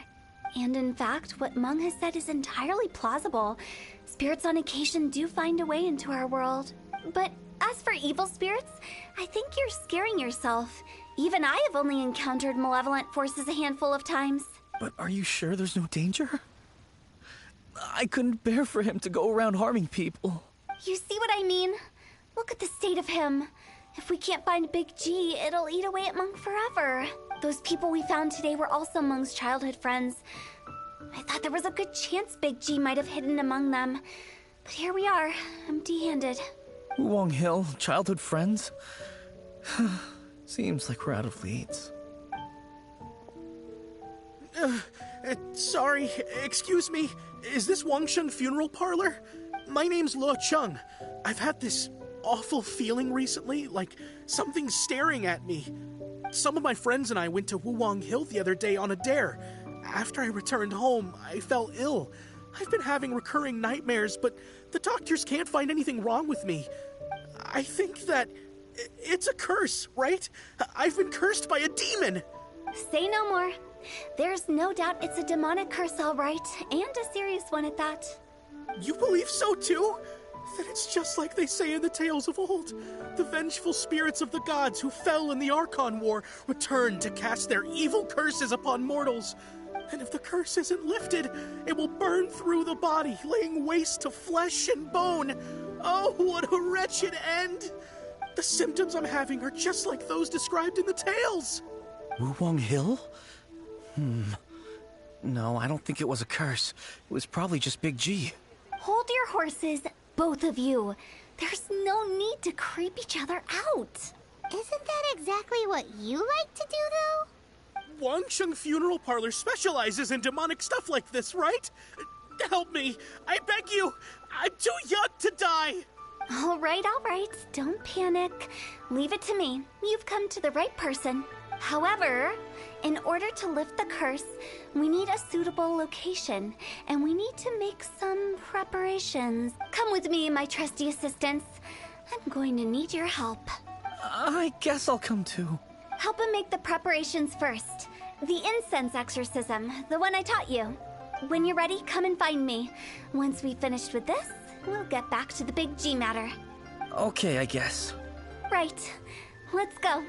And in fact, what Meng has said is entirely plausible. Spirits on occasion do find a way into our world. But as for evil spirits, I think you're scaring yourself. Even I have only encountered malevolent forces a handful of times. But are you sure there's no danger? I couldn't bear for him to go around harming people. You see what I mean? Look at the state of him. If we can't find Big G, it'll eat away at Meng forever. Those people we found today were also Meng's childhood friends. I thought there was a good chance Big G might have hidden among them. But here we are, empty-handed. Wuwang Hill, childhood friends? Seems like we're out of leads. Sorry, excuse me. Is this Wangsheng Funeral Parlor? My name's Luo Chung. I've had this awful feeling recently, like something's staring at me. Some of my friends and I went to Wuwang Hill the other day on a dare. After I returned home, I fell ill. I've been having recurring nightmares, but the doctors can't find anything wrong with me. I think that it's a curse, right? I've been cursed by a demon. Say no more. There's no doubt it's a demonic curse, all right, and a serious one at that. You believe so too? Then it's just like they say in the tales of old. The vengeful spirits of the gods who fell in the Archon War return to cast their evil curses upon mortals. And if the curse isn't lifted, it will burn through the body, laying waste to flesh and bone. Oh, what a wretched end! The symptoms I'm having are just like those described in the tales. Wuwang Hill? No, I don't think it was a curse. It was probably just Big G. Hold your horses, both of you. There's no need to creep each other out. Isn't that exactly what you like to do, though? Wangsheng Funeral Parlor specializes in demonic stuff like this, right? Help me. I beg you. I'm too young to die. All right. Don't panic. Leave it to me. You've come to the right person. However, in order to lift the curse, we need a suitable location, and we need to make some preparations. Come with me, my trusty assistants. I'm going to need your help. I guess I'll come too. Help him make the preparations first. The incense exorcism, the one I taught you. When you're ready, come and find me. Once we've finished with this, we'll get back to the Big G matter. Okay, I guess. Right. Let's go.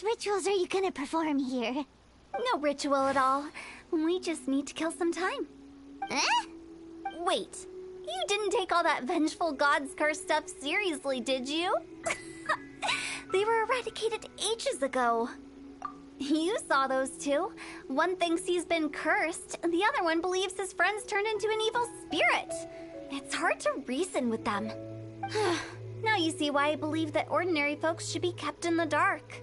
Rituals are you gonna perform here? No ritual at all. We just need to kill some time. Eh? Wait, you didn't take all that vengeful god's curse stuff seriously, did you? They were eradicated ages ago. You saw those two. One thinks he's been cursed, and the other one believes his friends turned into an evil spirit. It's hard to reason with them. Now you see why I believe that ordinary folks should be kept in the dark.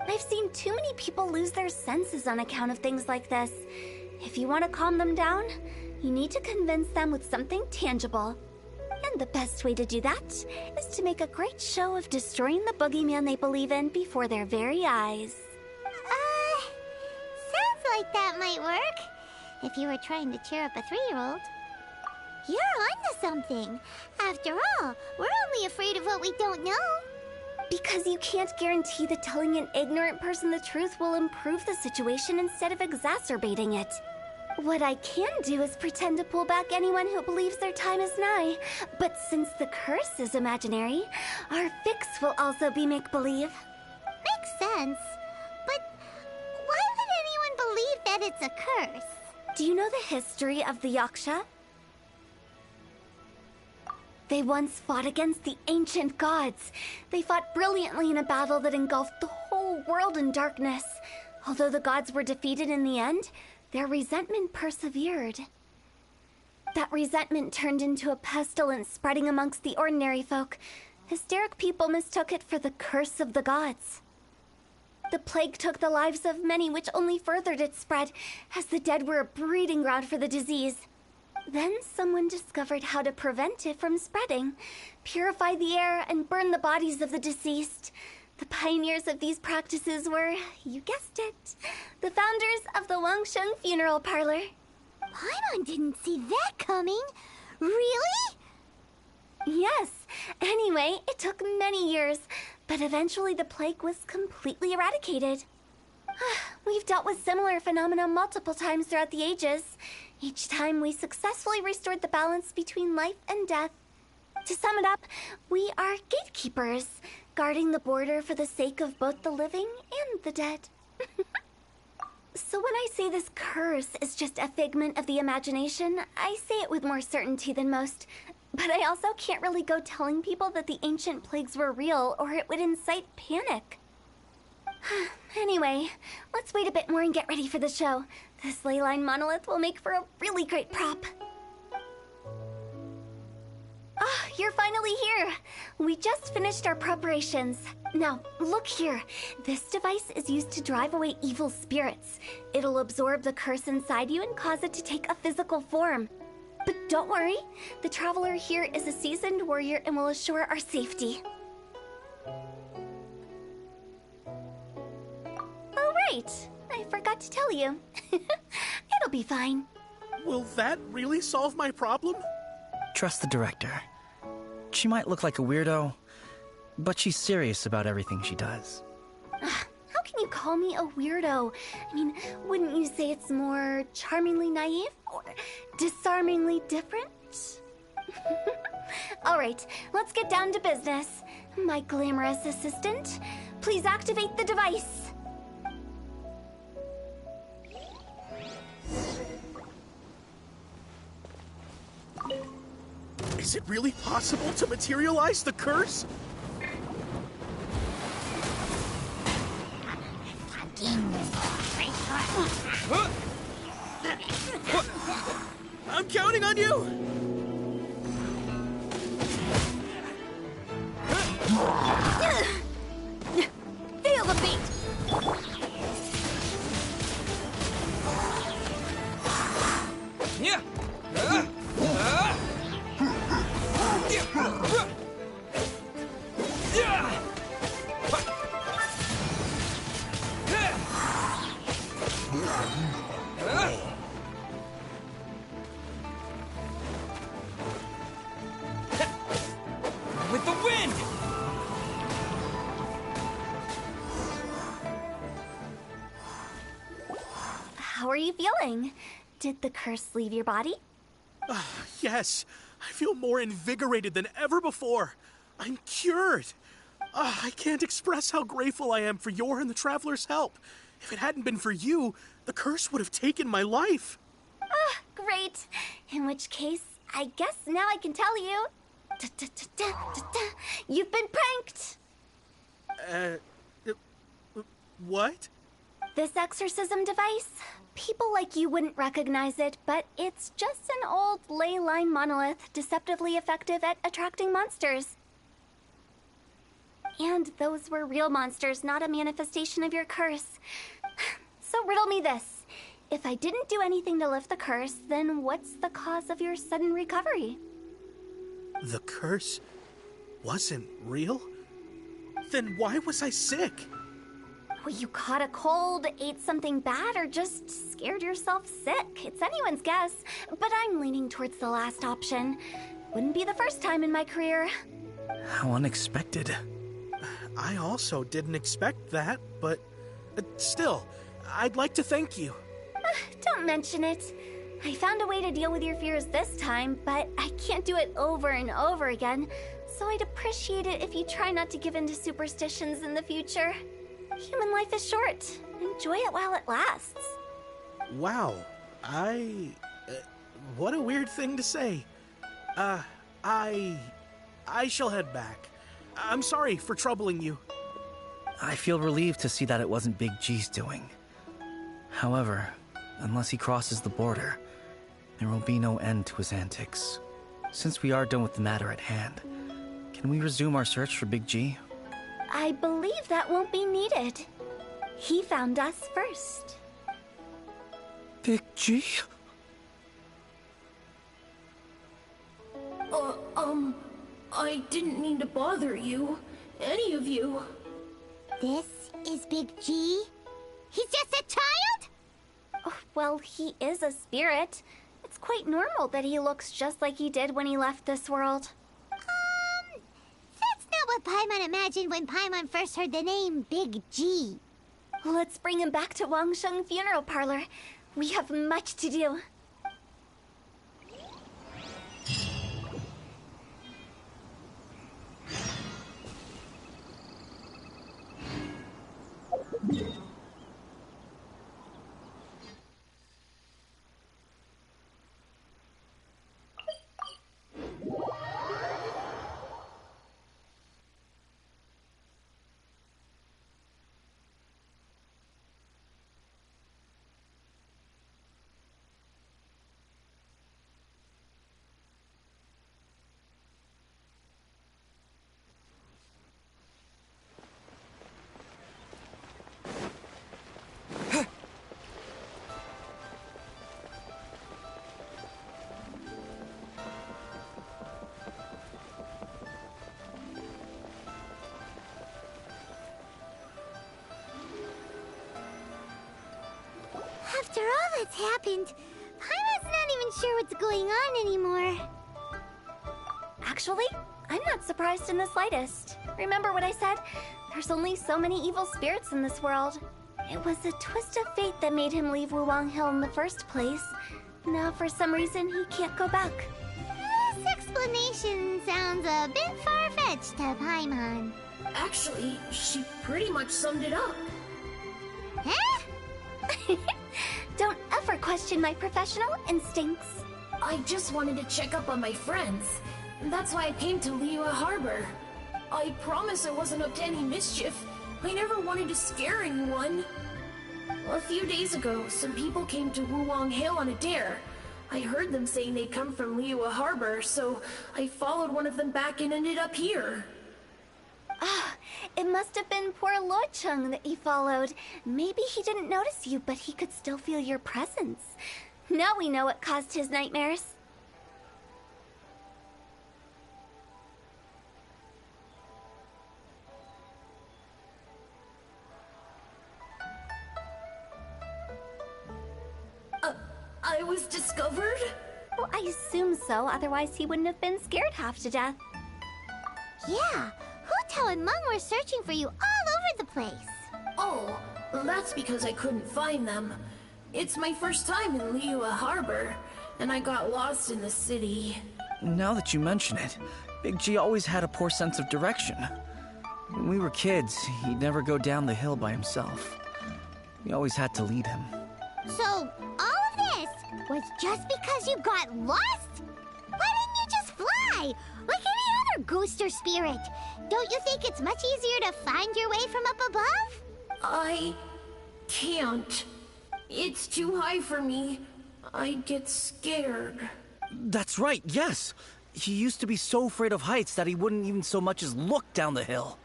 I've seen too many people lose their senses on account of things like this. If you want to calm them down, you need to convince them with something tangible. And the best way to do that is to make a great show of destroying the boogeyman they believe in before their very eyes. Sounds like that might work. If you were trying to cheer up a 3-year-old. You're onto something. After all, we're only afraid of what we don't know. Because you can't guarantee that telling an ignorant person the truth will improve the situation instead of exacerbating it. What I can do is pretend to pull back anyone who believes their time is nigh. But since the curse is imaginary, our fix will also be make-believe. Makes sense. But why would anyone believe that it's a curse? Do you know the history of the Yaksha? They once fought against the ancient gods. They fought brilliantly in a battle that engulfed the whole world in darkness. Although the gods were defeated in the end, their resentment persevered. That resentment turned into a pestilence spreading amongst the ordinary folk. Hysteric people mistook it for the curse of the gods. The plague took the lives of many, which only furthered its spread, as the dead were a breeding ground for the disease. Then someone discovered how to prevent it from spreading, purify the air, and burn the bodies of the deceased. The pioneers of these practices were, you guessed it, the founders of the Wangsheng Funeral Parlor. Paimon didn't see that coming. Really? Yes. Anyway, it took many years, but eventually the plague was completely eradicated. We've dealt with similar phenomena multiple times throughout the ages. Each time we successfully restored the balance between life and death. To sum it up, we are gatekeepers, guarding the border for the sake of both the living and the dead. So when I say this curse is just a figment of the imagination, I say it with more certainty than most. But I also can't really go telling people that the ancient plagues were real, or it would incite panic. Anyway, let's wait a bit more and get ready for the show. This leyline monolith will make for a really great prop. Ah, you're finally here. We just finished our preparations. Now, look here. This device is used to drive away evil spirits. It'll absorb the curse inside you and cause it to take a physical form. But don't worry, the traveler here is a seasoned warrior and will assure our safety. Oh, right. I forgot to tell you. It'll be fine. Will that really solve my problem? Trust the director. She might look like a weirdo, but she's serious about everything she does. How can you call me a weirdo? I mean, wouldn't you say it's more charmingly naive or disarmingly different? All right, let's get down to business. My glamorous assistant, please activate the device. Is it really possible to materialize the curse? I'm counting on you! Feel the beat! Yeah! With the wind! How are you feeling? Did the curse leave your body? Yes, I feel more invigorated than ever before. I'm cured. I can't express how grateful I am for your and the Traveler's help. If it hadn't been for you, the curse would have taken my life. Great. In which case, I guess now I can tell you. You've been pranked! What? This exorcism device? People like you wouldn't recognize it, but it's just an old ley line monolith deceptively effective at attracting monsters. And those were real monsters, not a manifestation of your curse. So riddle me this. If I didn't do anything to lift the curse, then what's the cause of your sudden recovery? The curse wasn't real? Then why was I sick? Well, you caught a cold, ate something bad, or just scared yourself sick. It's anyone's guess, but I'm leaning towards the last option. Wouldn't be the first time in my career. How unexpected. I also didn't expect that, but still, I'd like to thank you. Don't mention it. I found a way to deal with your fears this time, but I can't do it over and over again, so I'd appreciate it if you try not to give in to superstitions in the future. Human life is short. Enjoy it while it lasts. Wow, what a weird thing to say. I shall head back. I'm sorry for troubling you. I feel relieved to see that it wasn't Big G's doing. However, unless he crosses the border, there will be no end to his antics. Since we are done with the matter at hand, can we resume our search for Big G? I believe that won't be needed. He found us first. Big G? I didn't mean to bother you. Any of you. This is Big G? He's just a child? Oh, well, he is a spirit. It's quite normal that he looks just like he did when he left this world. That's not what Paimon imagined when Paimon first heard the name Big G. Let's bring him back to Wangsheng Funeral Parlor. We have much to do. After all that's happened, Paimon's not even sure what's going on anymore. Actually, I'm not surprised in the slightest. Remember what I said? There's only so many evil spirits in this world. It was a twist of fate that made him leave Wuwang Hill in the first place. Now, for some reason, he can't go back. This explanation sounds a bit far-fetched to Paimon. Actually, she pretty much summed it up. Huh? Don't ever question my professional instincts. I just wanted to check up on my friends. That's why I came to Liyue Harbor. I promise I wasn't up to any mischief. I never wanted to scare anyone. A few days ago, some people came to Wuwang Hill on a dare. I heard them saying they'd come from Liyue Harbor, so I followed one of them back and ended up here. Ah, it must have been poor Luocheng that he followed. Maybe he didn't notice you, but he could still feel your presence. Now we know what caused his nightmares. I was discovered? Well, I assume so, otherwise he wouldn't have been scared half to death. Yeah, Hu Tao and Meng were searching for you all over the place. Oh, that's because I couldn't find them. It's my first time in Liyue Harbor, and I got lost in the city. Now that you mention it, Big G always had a poor sense of direction. When we were kids, he'd never go down the hill by himself. We always had to lead him. So, all of this was just because you got lost? Why didn't you just fly? Like any other ghost or spirit? Don't you think it's much easier to find your way from up above? I can't. It's too high for me. I'd get scared. That's right, yes! He used to be so afraid of heights that he wouldn't even so much as look down the hill.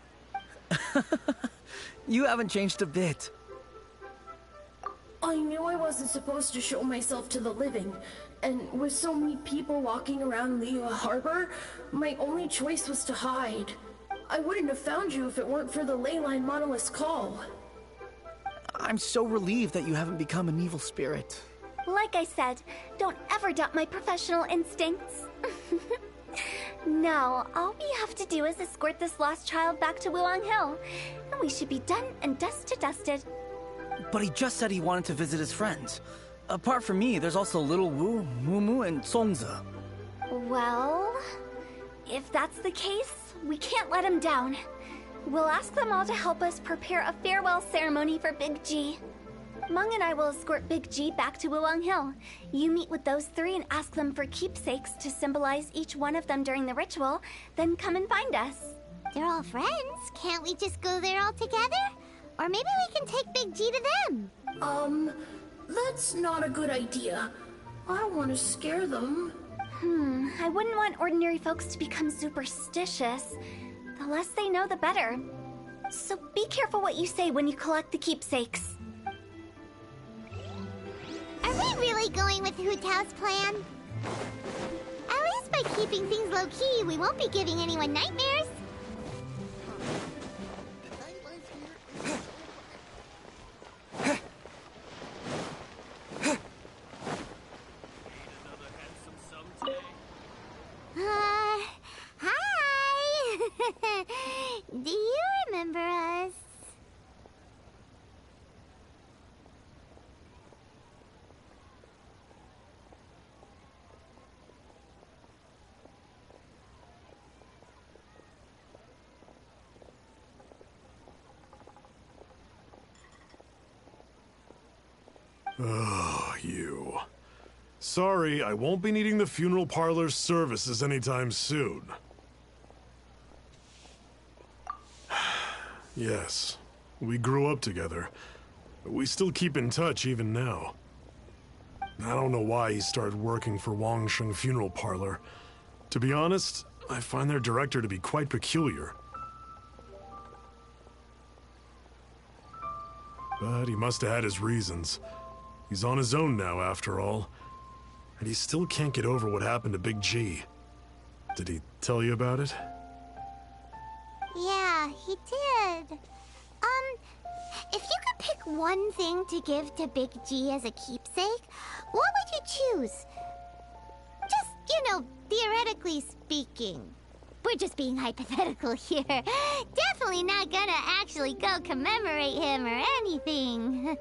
You haven't changed a bit. I knew I wasn't supposed to show myself to the living, and with so many people walking around Liyue Harbor, my only choice was to hide. I wouldn't have found you if it weren't for the Leyline Monolith's call. I'm so relieved that you haven't become an evil spirit. Like I said, don't ever doubt my professional instincts. Now, all we have to do is escort this lost child back to Wuong Hill, and we should be done and dusted. But he just said he wanted to visit his friends. Apart from me, there's also Little Wu, Mumu, and Songza. Well, if that's the case, we can't let him down. We'll ask them all to help us prepare a farewell ceremony for Big G. Meng and I will escort Big G back to Wuong Hill. You meet with those three and ask them for keepsakes to symbolize each one of them during the ritual, then come and find us. They're all friends. Can't we just go there all together? Or maybe we can take Big G to them. That's not a good idea. I don't want to scare them. I wouldn't want ordinary folks to become superstitious. The less they know, the better. So be careful what you say when you collect the keepsakes. Are we really going with Hu Tao's plan? At least by keeping things low-key, we won't be giving anyone nightmares. Hi! Do you remember us? Oh, you. Sorry, I won't be needing the funeral parlor's services anytime soon. Yes, we grew up together. We still keep in touch even now. I don't know why he started working for Wangsheng Funeral Parlor. To be honest, I find their director to be quite peculiar. But he must have had his reasons. He's on his own now, after all. And he still can't get over what happened to Big G. Did he tell you about it? Yeah, he did. If you could pick one thing to give to Big G as a keepsake, what would you choose? Just, theoretically speaking. We're just being hypothetical here. Definitely not gonna actually go commemorate him or anything.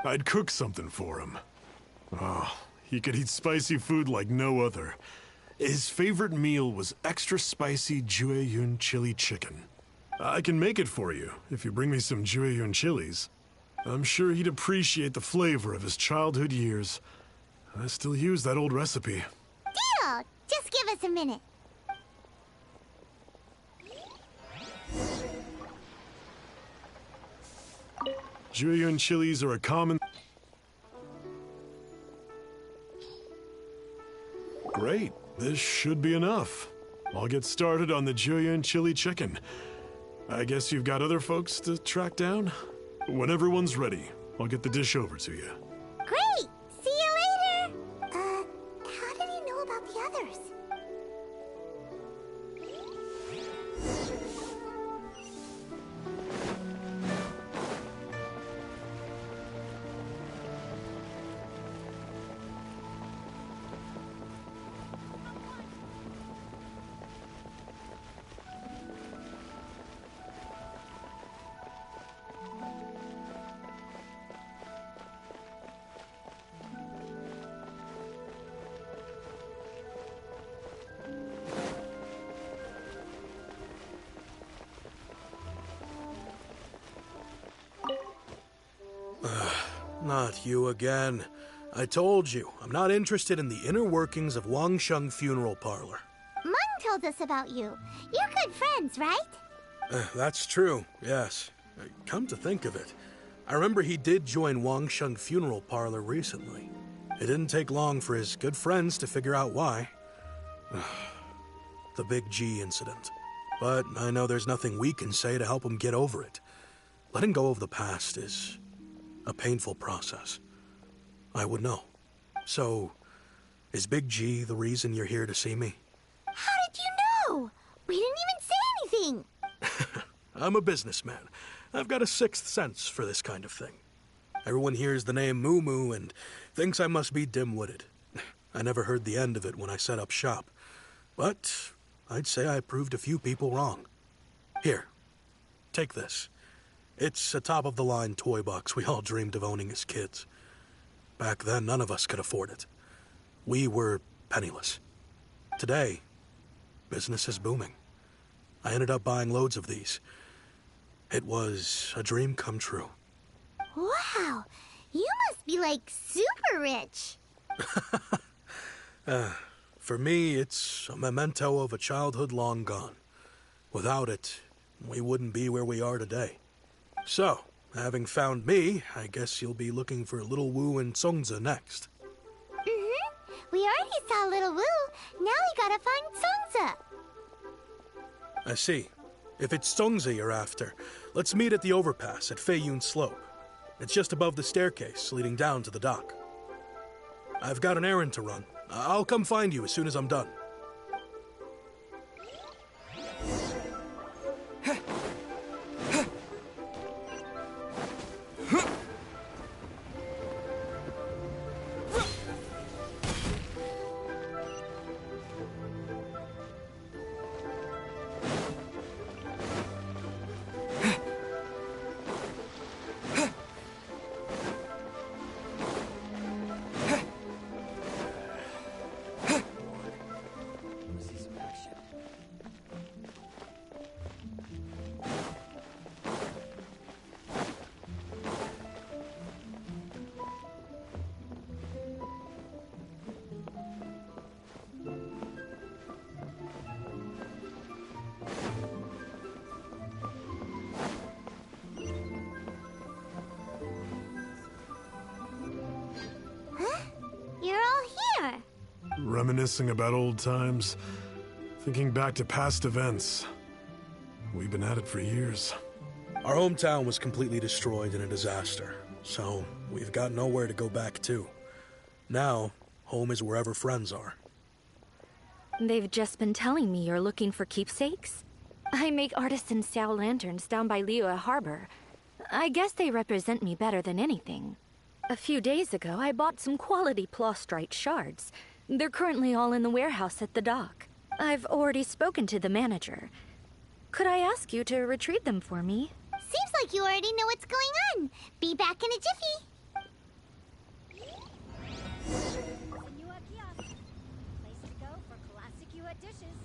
I'd cook something for him. Oh, he could eat spicy food like no other. His favorite meal was extra spicy Jueyun chili chicken. I can make it for you if you bring me some Jueyun chilies. I'm sure he'd appreciate the flavor of his childhood years. I still use that old recipe. Deal! Just give us a minute. Jueyun chilies are a common... Great, this should be enough. I'll get started on the Jueyun chili chicken. I guess you've got other folks to track down? When everyone's ready, I'll get the dish over to you. Great! See you later! How did he know about the others? Not you again. I told you, I'm not interested in the inner workings of Wangsheng Funeral Parlor. Mung told us about you. You're good friends, right? That's true, yes. Come to think of it, I remember he did join Wangsheng Funeral Parlor recently. It didn't take long for his good friends to figure out why. The Big G incident. But I know there's nothing we can say to help him get over it. Letting go of the past is a painful process. I would know. So, is Big G the reason you're here to see me? How did you know? We didn't even say anything. I'm a businessman. I've got a sixth sense for this kind of thing. Everyone hears the name Moo Moo and thinks I must be dim-witted. I never heard the end of it when I set up shop. But I'd say I proved a few people wrong. Here, take this. It's a top-of-the-line toy box we all dreamed of owning as kids. Back then, none of us could afford it. We were penniless. Today, business is booming. I ended up buying loads of these. It was a dream come true. Wow, you must be like super rich. For me, it's a memento of a childhood long gone. Without it, we wouldn't be where we are today. So, having found me, I guess you'll be looking for Little Wu and Songza next. Mm-hmm. We already saw Little Wu. Now we gotta find Songza. I see. If it's Songza you're after, let's meet at the overpass at Feiyun Slope. It's just above the staircase leading down to the dock. I've got an errand to run. I'll come find you as soon as I'm done. Reminiscing about old times, thinking back to past events. We've been at it for years. Our hometown was completely destroyed in a disaster, so we've got nowhere to go back to. Now, home is wherever friends are. They've just been telling me you're looking for keepsakes? I make artisan Sao lanterns down by Liyue Harbor. I guess they represent me better than anything. A few days ago, I bought some quality plastrite shards. They're currently all in the warehouse at the dock. I've already spoken to the manager. Could I ask you to retrieve them for me? Seems like you already know what's going on. Be back in a jiffy. Place to go for classic Yue dishes.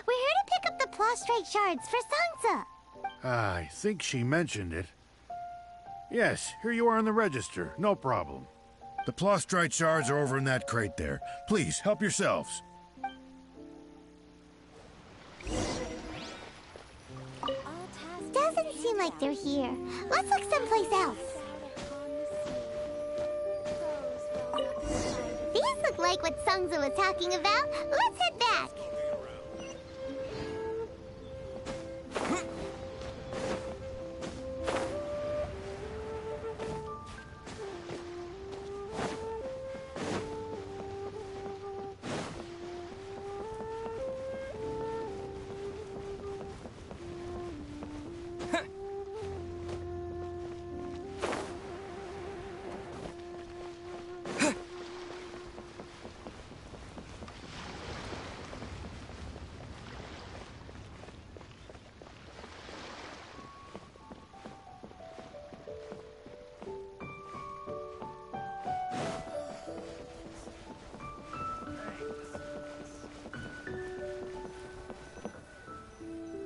We're here to pick up the plastrite shards for Songza. I think she mentioned it. Yes, here you are on the register. No problem. The plastrite shards are over in that crate there. Please, help yourselves. Doesn't seem like they're here. Let's look someplace else. These look like what Songza was talking about. Let's head back.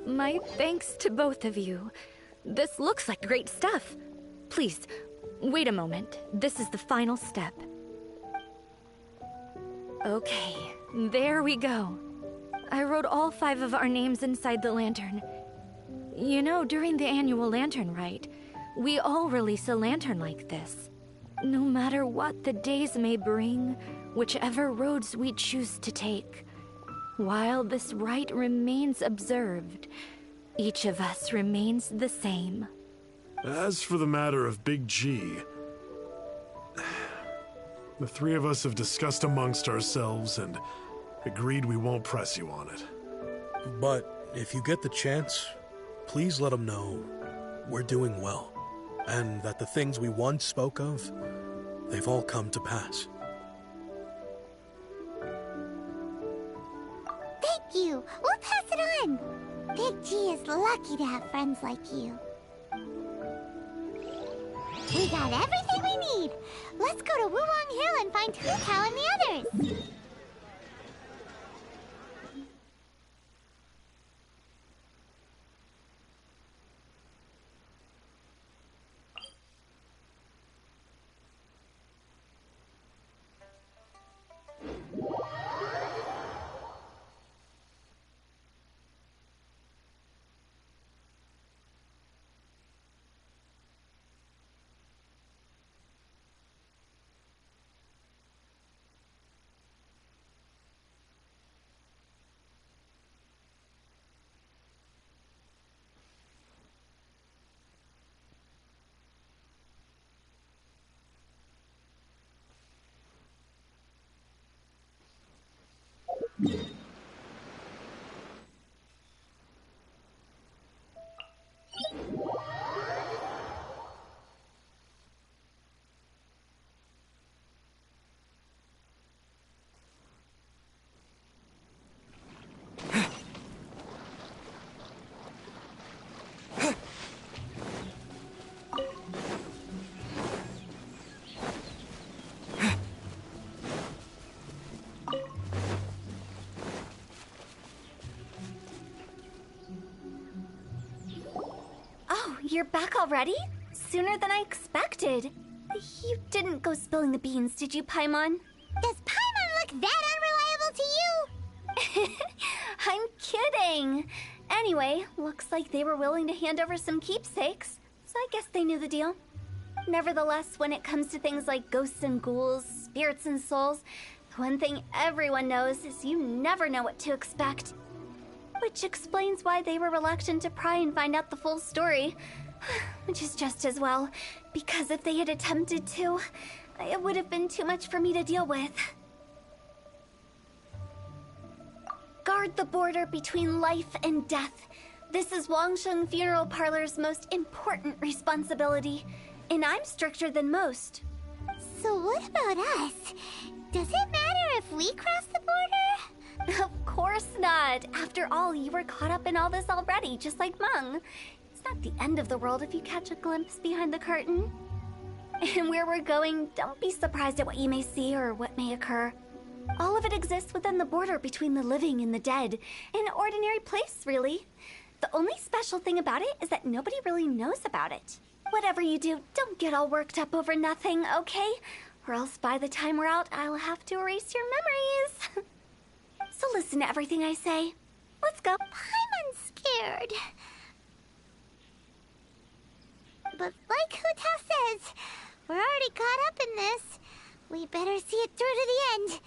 My thanks to both of you. This looks like great stuff. Please, wait a moment. This is the final step. Okay, there we go. I wrote all 5 of our names inside the lantern. You know, during the annual lantern rite, we all release a lantern like this. No matter what the days may bring, whichever roads we choose to take. While this rite remains observed, each of us remains the same. As for the matter of Big G, the 3 of us have discussed amongst ourselves and agreed we won't press you on it. But if you get the chance, please let him know we're doing well, and that the things we once spoke of, they've all come to pass. Thank you! We'll pass it on! Big G is lucky to have friends like you. We got everything we need! Let's go to Wulong Hill and find Hu Tao and the others! You're back already? Sooner than I expected. You didn't go spilling the beans, did you, Paimon? Does Paimon look that unreliable to you? I'm kidding. Anyway, looks like they were willing to hand over some keepsakes, so I guess they knew the deal. Nevertheless, when it comes to things like ghosts and ghouls, spirits and souls, the one thing everyone knows is you never know what to expect. Which explains why they were reluctant to pry and find out the full story. Which is just as well, because if they had attempted to, it would have been too much for me to deal with. Guard the border between life and death. This is Wangsheng Funeral Parlor's most important responsibility, and I'm stricter than most. So what about us? Does it matter if we cross the border? Of course not. After all, you were caught up in all this already, just like Meng. It's not the end of the world if you catch a glimpse behind the curtain. And where we're going, don't be surprised at what you may see or what may occur. All of it exists within the border between the living and the dead. An ordinary place, really. The only special thing about it is that nobody really knows about it. Whatever you do, don't get all worked up over nothing, okay? Or else by the time we're out, I'll have to erase your memories. So listen to everything I say. Let's go. I'm scared. But like Hu Tao says, we're already caught up in this. We better see it through to the end.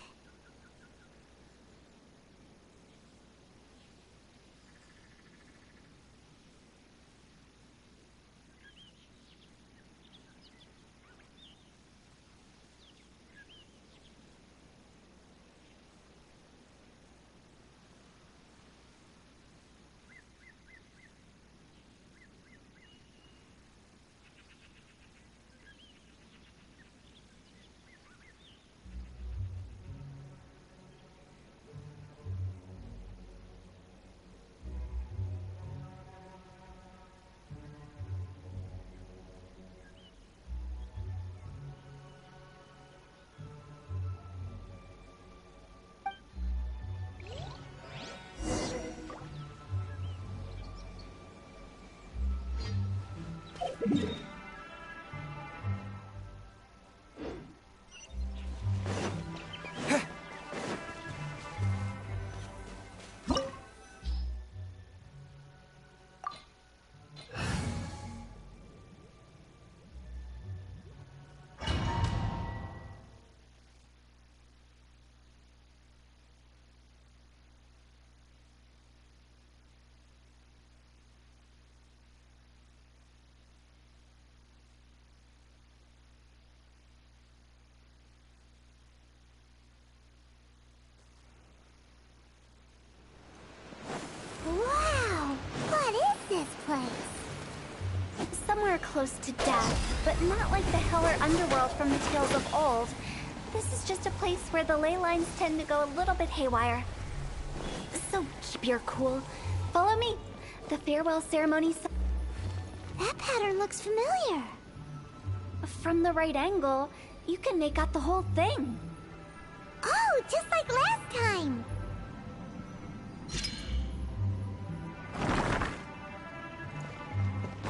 Wow! What is this place? Somewhere close to death, but not like the hell or underworld from the tales of old. This is just a place where the ley lines tend to go a little bit haywire. So keep your cool. Follow me. The farewell ceremony. That pattern looks familiar. From the right angle, you can make out the whole thing. Oh, just like last time.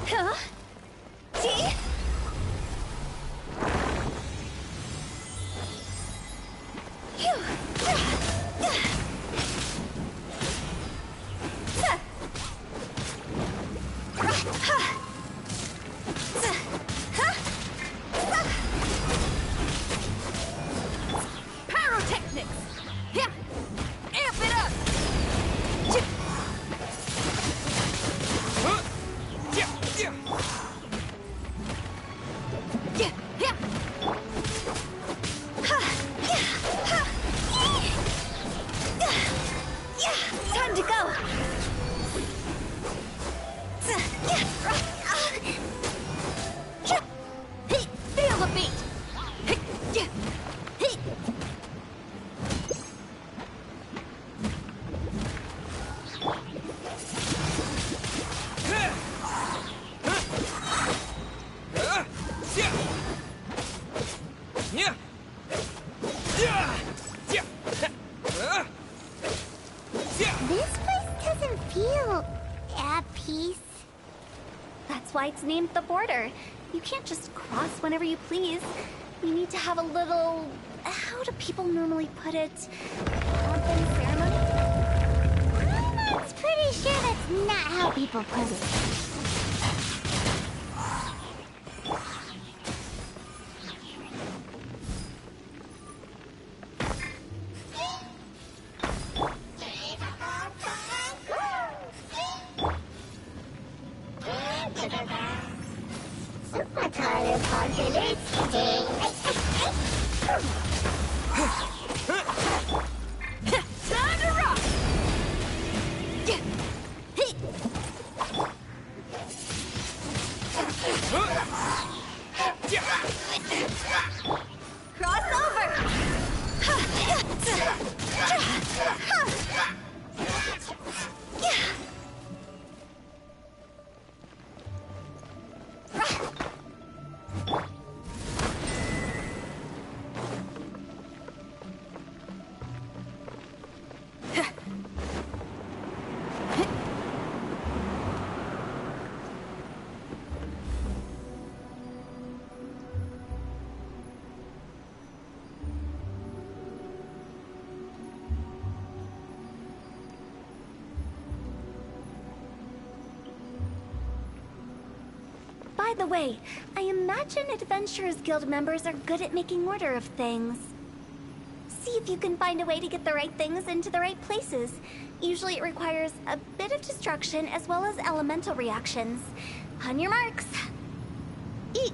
Huh? See? Pyrotechnics! Yeah! Amp it up! Time to go. Feel the beat! This place doesn't feel at peace. That's why it's named the border. You can't just cross whenever you please. You need to have a little... How do people normally put it? Pomp and ceremony? I'm pretty sure that's not how people put it. Time to rock! Cross over! By the way, I imagine Adventurers Guild members are good at making order of things. See if you can find a way to get the right things into the right places. Usually it requires a bit of destruction as well as elemental reactions. On your marks. You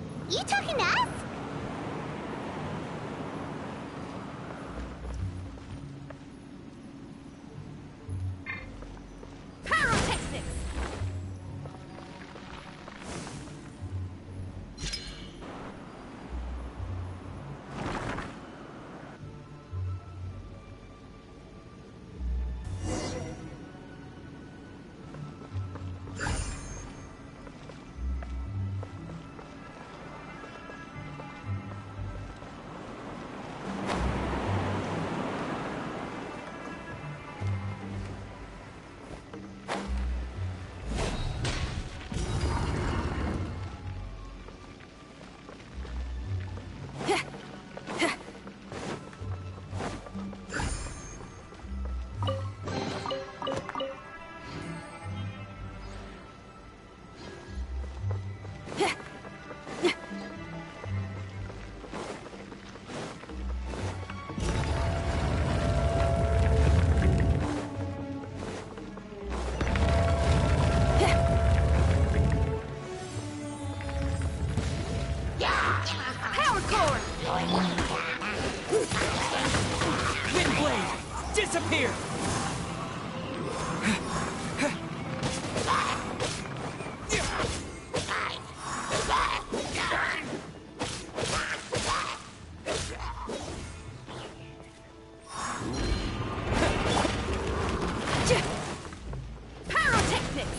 talking to us? Pyrotechnics! tactics.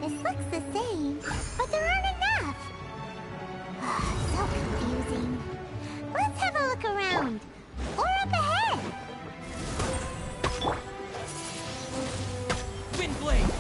This looks the same, but there aren't enough. So confusing. Let's have a look around. Or up ahead. Wind blade!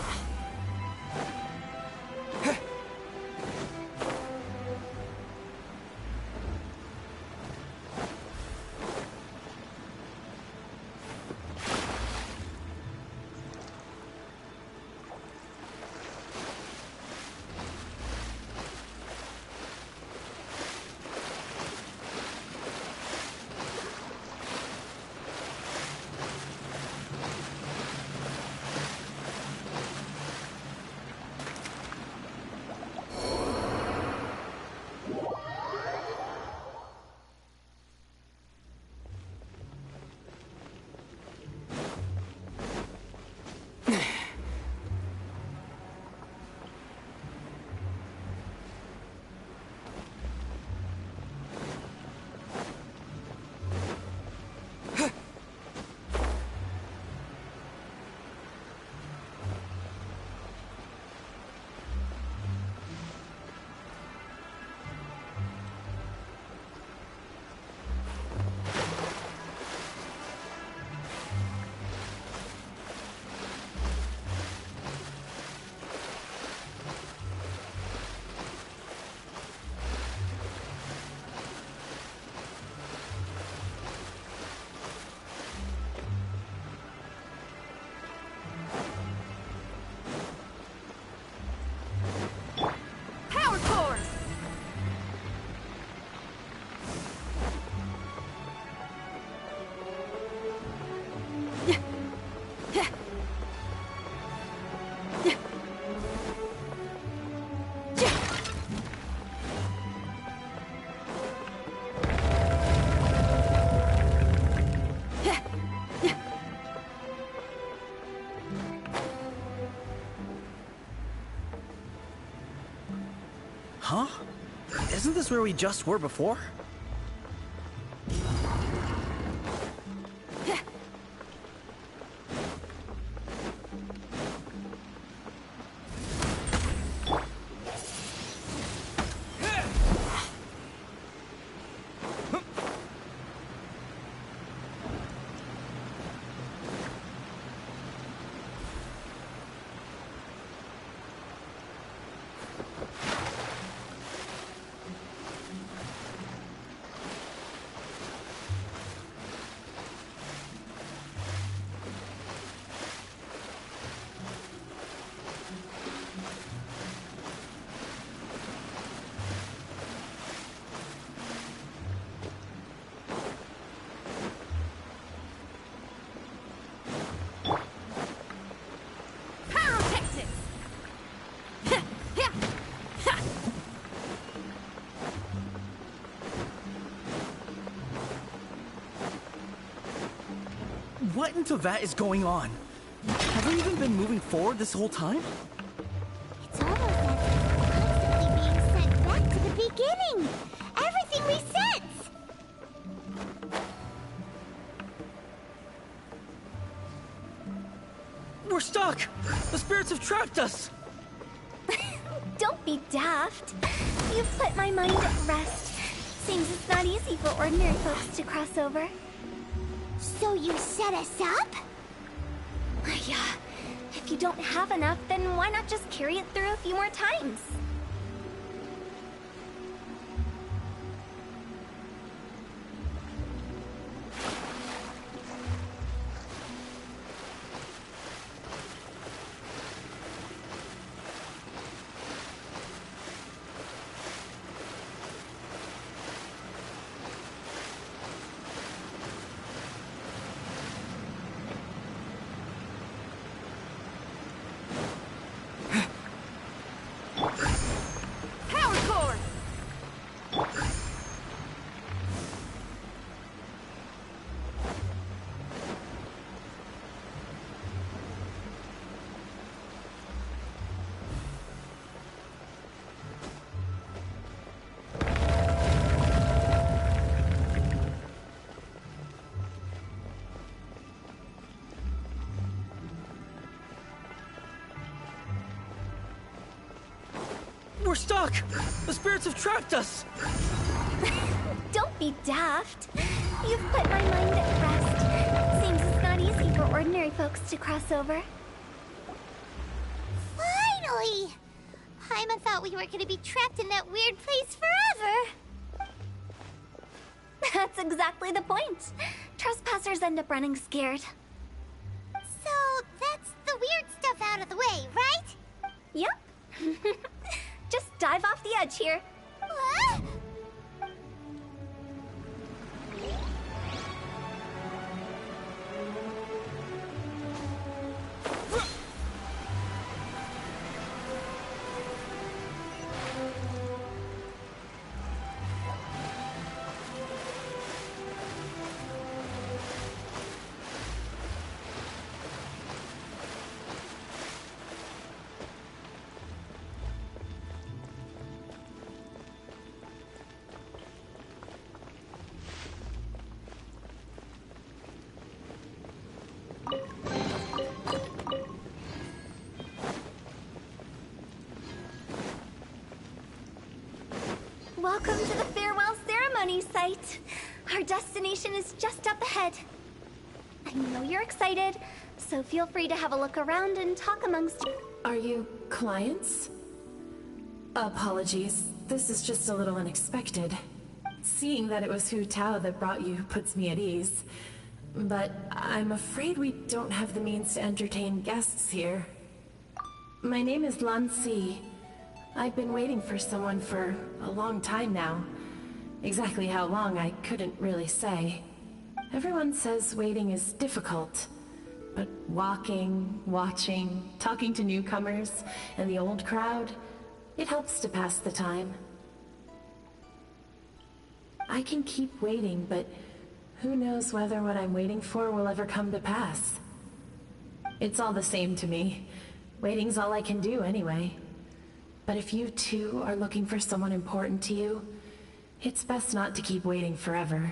Huh? Isn't this where we just were before? What in Tevat is going on? Have we even been moving forward this whole time? It's almost as if we're constantly being sent back to the beginning. Everything resets. We're stuck! The spirits have trapped us! Don't be daft. You've put my mind at rest. Seems it's not easy for ordinary folks to cross over. So you set us up? Yeah. If you don't have enough, then why not just carry it through a few more times? We're stuck! The spirits have trapped us! Don't be daft. You've put my mind at rest. Seems it's not easy for ordinary folks to cross over. Finally! Paimon thought we were gonna be trapped in that weird place forever. That's exactly the point. Trespassers end up running scared. So that's the weird stuff out of the way, right? Yep. Just dive off the edge here. What? Welcome to the farewell ceremony site. Our destination is just up ahead. I know you're excited, so feel free to have a look around and talk amongst you. Are you clients? Apologies, this is just a little unexpected. Seeing that it was Hu Tao that brought you puts me at ease. But I'm afraid we don't have the means to entertain guests here. My name is Lan Si. I've been waiting for someone for a long time now. Exactly how long, I couldn't really say. Everyone says waiting is difficult, but walking, watching, talking to newcomers, and the old crowd, it helps to pass the time. I can keep waiting, but who knows whether what I'm waiting for will ever come to pass. It's all the same to me. Waiting's all I can do anyway. But if you too are looking for someone important to you, it's best not to keep waiting forever.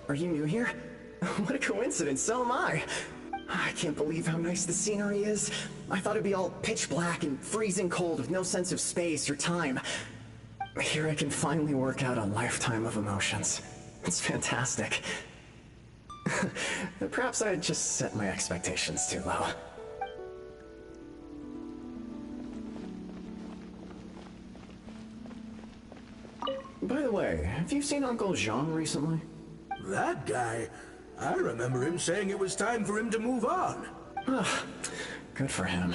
Are you new here? What a coincidence, so am I. I can't believe how nice the scenery is. I thought it'd be all pitch black and freezing cold with no sense of space or time. Here I can finally work out a lifetime of emotions. It's fantastic. Perhaps I just set my expectations too low. By the way, have you seen Uncle Jean recently? That guy? I remember him saying it was time for him to move on. Good for him.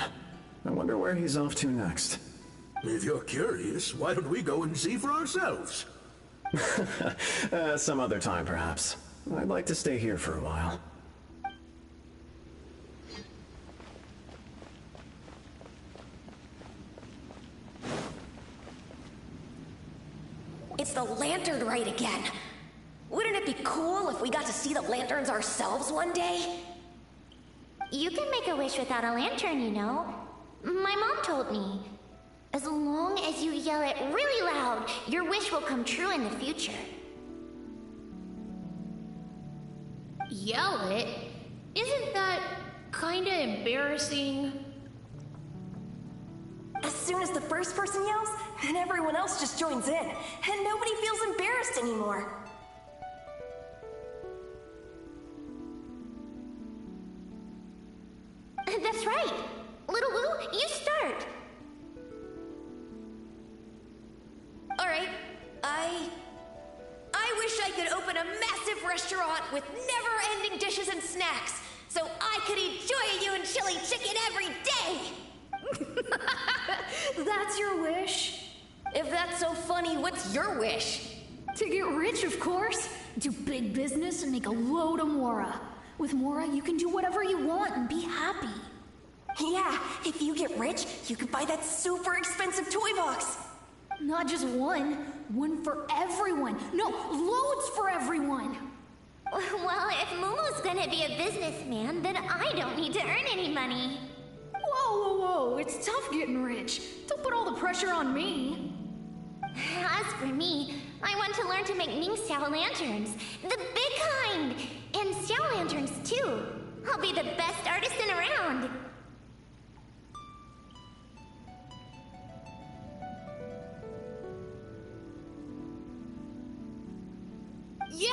I wonder where he's off to next. If you're curious, why don't we go and see for ourselves? Some other time, perhaps. I'd like to stay here for a while. It's the lantern rite again. Wouldn't it be cool if we got to see the lanterns ourselves one day? You can make a wish without a lantern, you know. My mom told me. As long as you yell it really loud, your wish will come true in the future. Yell it? Isn't that kinda embarrassing? As soon as the first person yells, then everyone else just joins in, and nobody feels embarrassed anymore. That's right. Little Wu, you start. Alright, I wish I could open a massive restaurant with never-ending dishes and snacks, so I could enjoy you and chili chicken every day! That's your wish? If that's so funny, what's your wish? To get rich, of course. Do big business and make a load of Mora. With Mora, you can do whatever you want and be happy. Yeah, if you get rich, you could buy that super expensive toy box. Not just one. One for everyone. No, loads for everyone. Well, if Momo's gonna be a businessman, then I don't need to earn any money. Whoa. It's tough getting rich. Don't put all the pressure on me. As for me, I want to learn to make Ming Xiao lanterns. The big kind! And Xiao lanterns, too. I'll be the best artisan around. Yeah!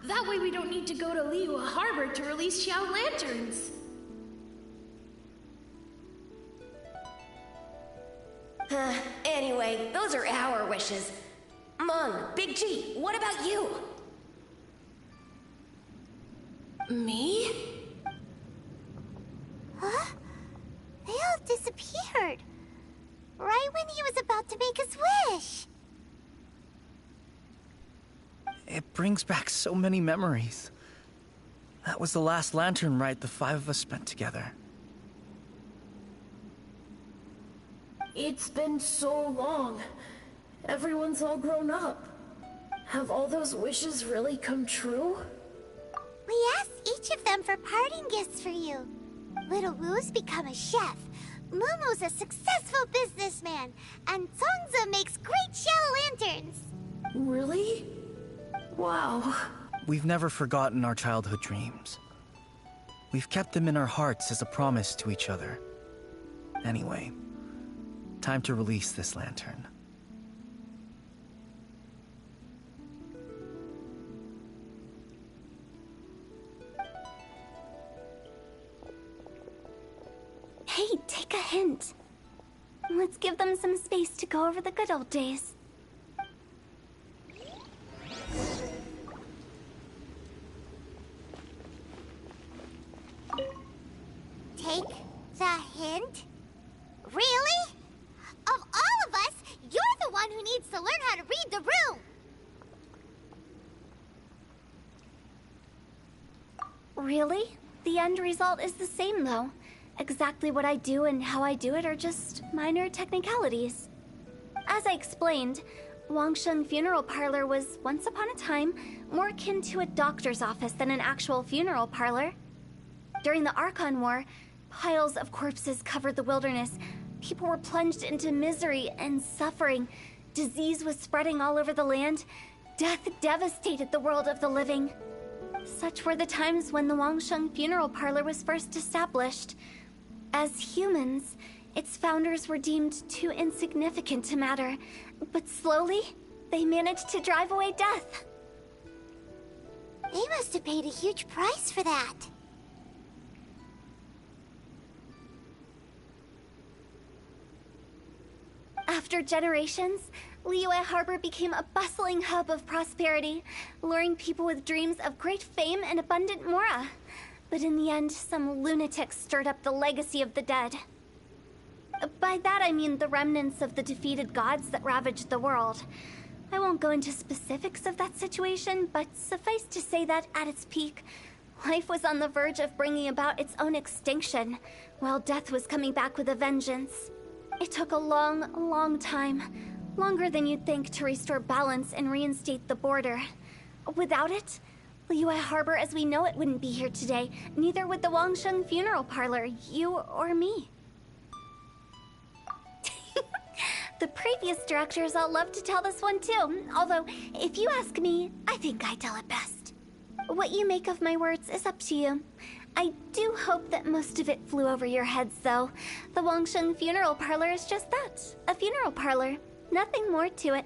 That way we don't need to go to Liyue Harbor to release Xiao lanterns. Anyway, those are our wishes. Mung, Big G, what about you? Me? Huh? They all disappeared. Right when he was about to make his wish. It brings back so many memories. That was the last lantern ride the five of us spent together. It's been so long. Everyone's all grown up. Have all those wishes really come true? We asked each of them for parting gifts for you. Little Wu's become a chef. Momo's a successful businessman. And Songza makes great Xiao lanterns. Really? Wow. We've never forgotten our childhood dreams. We've kept them in our hearts as a promise to each other. Anyway, time to release this lantern. Hey, take a hint. Let's give them some space to go over the good old days. Take the hint? Really? Of all of us, you're the one who needs to learn how to read the room. Really? The end result is the same, though. Exactly what I do and how I do it are just minor technicalities. As I explained, Wangsheng Funeral Parlor was, once upon a time, more akin to a doctor's office than an actual funeral parlor. During the Archon War, piles of corpses covered the wilderness. People were plunged into misery and suffering. Disease was spreading all over the land. Death devastated the world of the living. Such were the times when the Wangsheng Funeral Parlor was first established. As humans, its founders were deemed too insignificant to matter, but slowly, they managed to drive away death. They must have paid a huge price for that. After generations, Liyue Harbor became a bustling hub of prosperity, luring people with dreams of great fame and abundant mora. But in the end, some lunatics stirred up the legacy of the dead. By that I mean the remnants of the defeated gods that ravaged the world. I won't go into specifics of that situation, but suffice to say that at its peak, life was on the verge of bringing about its own extinction, while death was coming back with a vengeance. It took a long time, longer than you'd think, to restore balance and reinstate the border. Without it, Liyue Harbor as we know it wouldn't be here today. Neither would the Wangsheng Funeral Parlor, you or me. The previous directors all love to tell this one too, although, if you ask me, I think I tell it best. What you make of my words is up to you. I do hope that most of it flew over your heads, though. The Wangsheng Funeral Parlor is just that, a funeral parlor. Nothing more to it.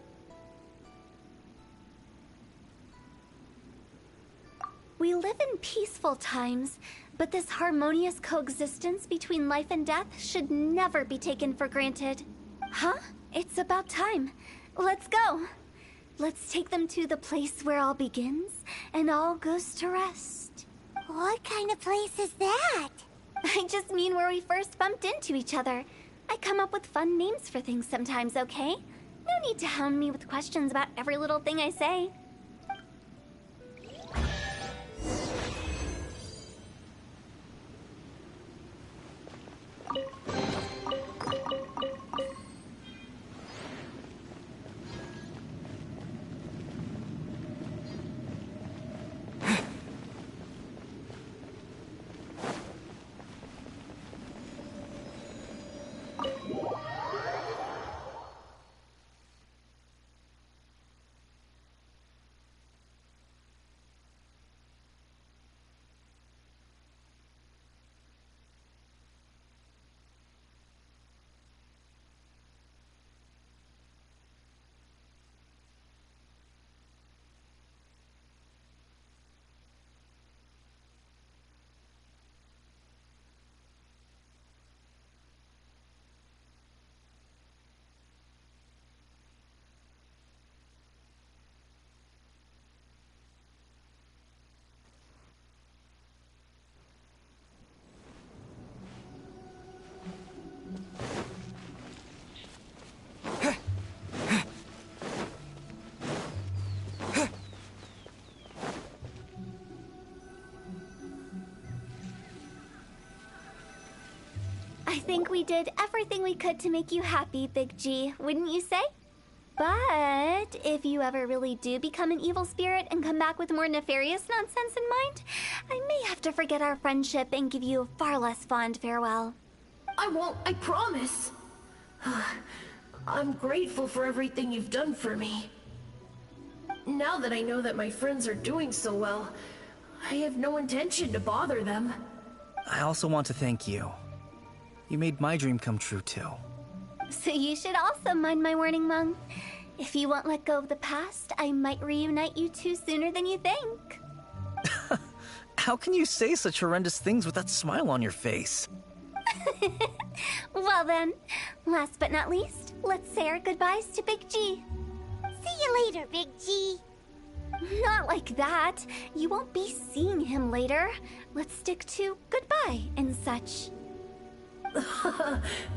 We live in peaceful times, but this harmonious coexistence between life and death should never be taken for granted. Huh? It's about time. Let's go. Let's take them to the place where all begins and all goes to rest. What kind of place is that? I just mean where we first bumped into each other. I come up with fun names for things sometimes, okay? No need to hound me with questions about every little thing I say. I think we did everything we could to make you happy, Big G, wouldn't you say? But if you ever really do become an evil spirit and come back with more nefarious nonsense in mind, I may have to forget our friendship and give you a far less fond farewell. I won't, I promise. I'm grateful for everything you've done for me. Now that I know that my friends are doing so well, I have no intention to bother them. I also want to thank you. You made my dream come true, too. So you should also mind my warning, Mung. If you won't let go of the past, I might reunite you two sooner than you think. How can you say such horrendous things with that smile on your face? Well then, last but not least, let's say our goodbyes to Big G. See you later, Big G. Not like that. You won't be seeing him later. Let's stick to goodbye and such.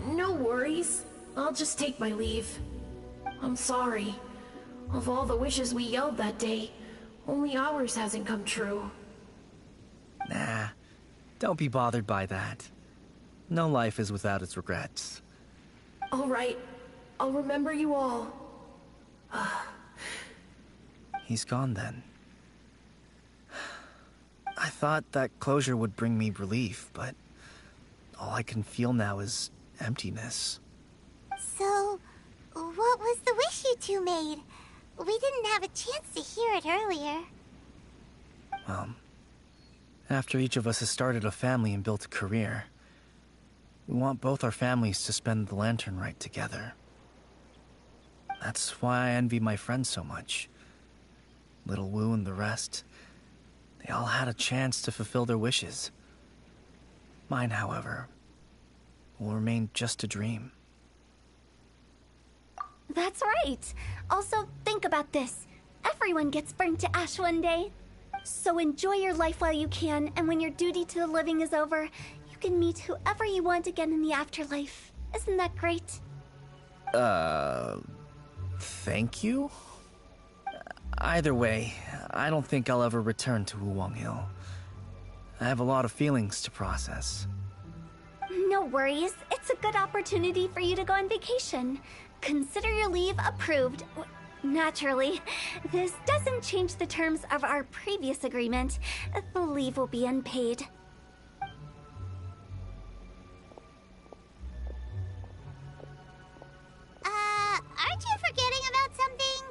No worries. I'll just take my leave. I'm sorry. Of all the wishes we yelled that day, only ours hasn't come true. Nah, don't be bothered by that. No life is without its regrets. All right. I'll remember you all. He's gone then. I thought that closure would bring me relief, but all I can feel now is emptiness. So, what was the wish you two made? We didn't have a chance to hear it earlier. Well, after each of us has started a family and built a career, we want both our families to spend the Lantern Rite together. That's why I envy my friends so much. Little Wu and the rest, they all had a chance to fulfill their wishes. Mine, however, will remain just a dream. That's right. Also, think about this. Everyone gets burnt to ash one day. So enjoy your life while you can, and when your duty to the living is over, you can meet whoever you want again in the afterlife. Isn't that great? Thank you? Either way, I don't think I'll ever return to Wuwang Hill. I have a lot of feelings to process. No worries. It's a good opportunity for you to go on vacation. Consider your leave approved. Naturally, this doesn't change the terms of our previous agreement. The leave will be unpaid. Aren't you forgetting about something?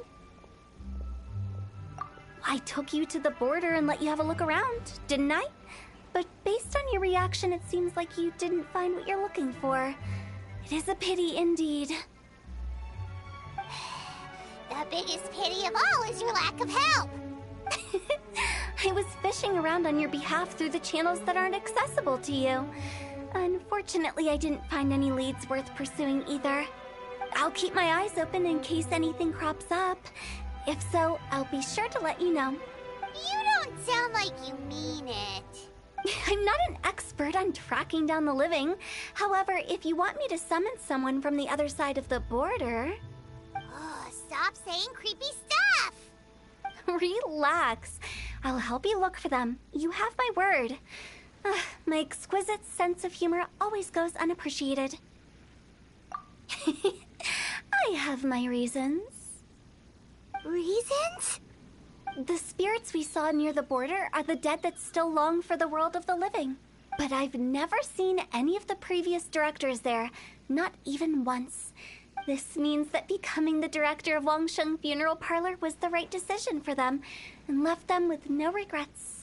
I took you to the border and let you have a look around, didn't I? But based on your reaction, it seems like you didn't find what you're looking for. It is a pity indeed. The biggest pity of all is your lack of help. I was fishing around on your behalf through the channels that aren't accessible to you. Unfortunately, I didn't find any leads worth pursuing either. I'll keep my eyes open in case anything crops up. If so, I'll be sure to let you know. You don't sound like you mean it. I'm not an expert on tracking down the living. However, if you want me to summon someone from the other side of the border... Oh, stop saying creepy stuff! Relax. I'll help you look for them. You have my word. My exquisite sense of humor always goes unappreciated. I have my reasons. Reasons? The spirits we saw near the border are the dead that still long for the world of the living. But I've never seen any of the previous directors there, not even once. This means that becoming the director of Wangsheng Funeral Parlor was the right decision for them, and left them with no regrets.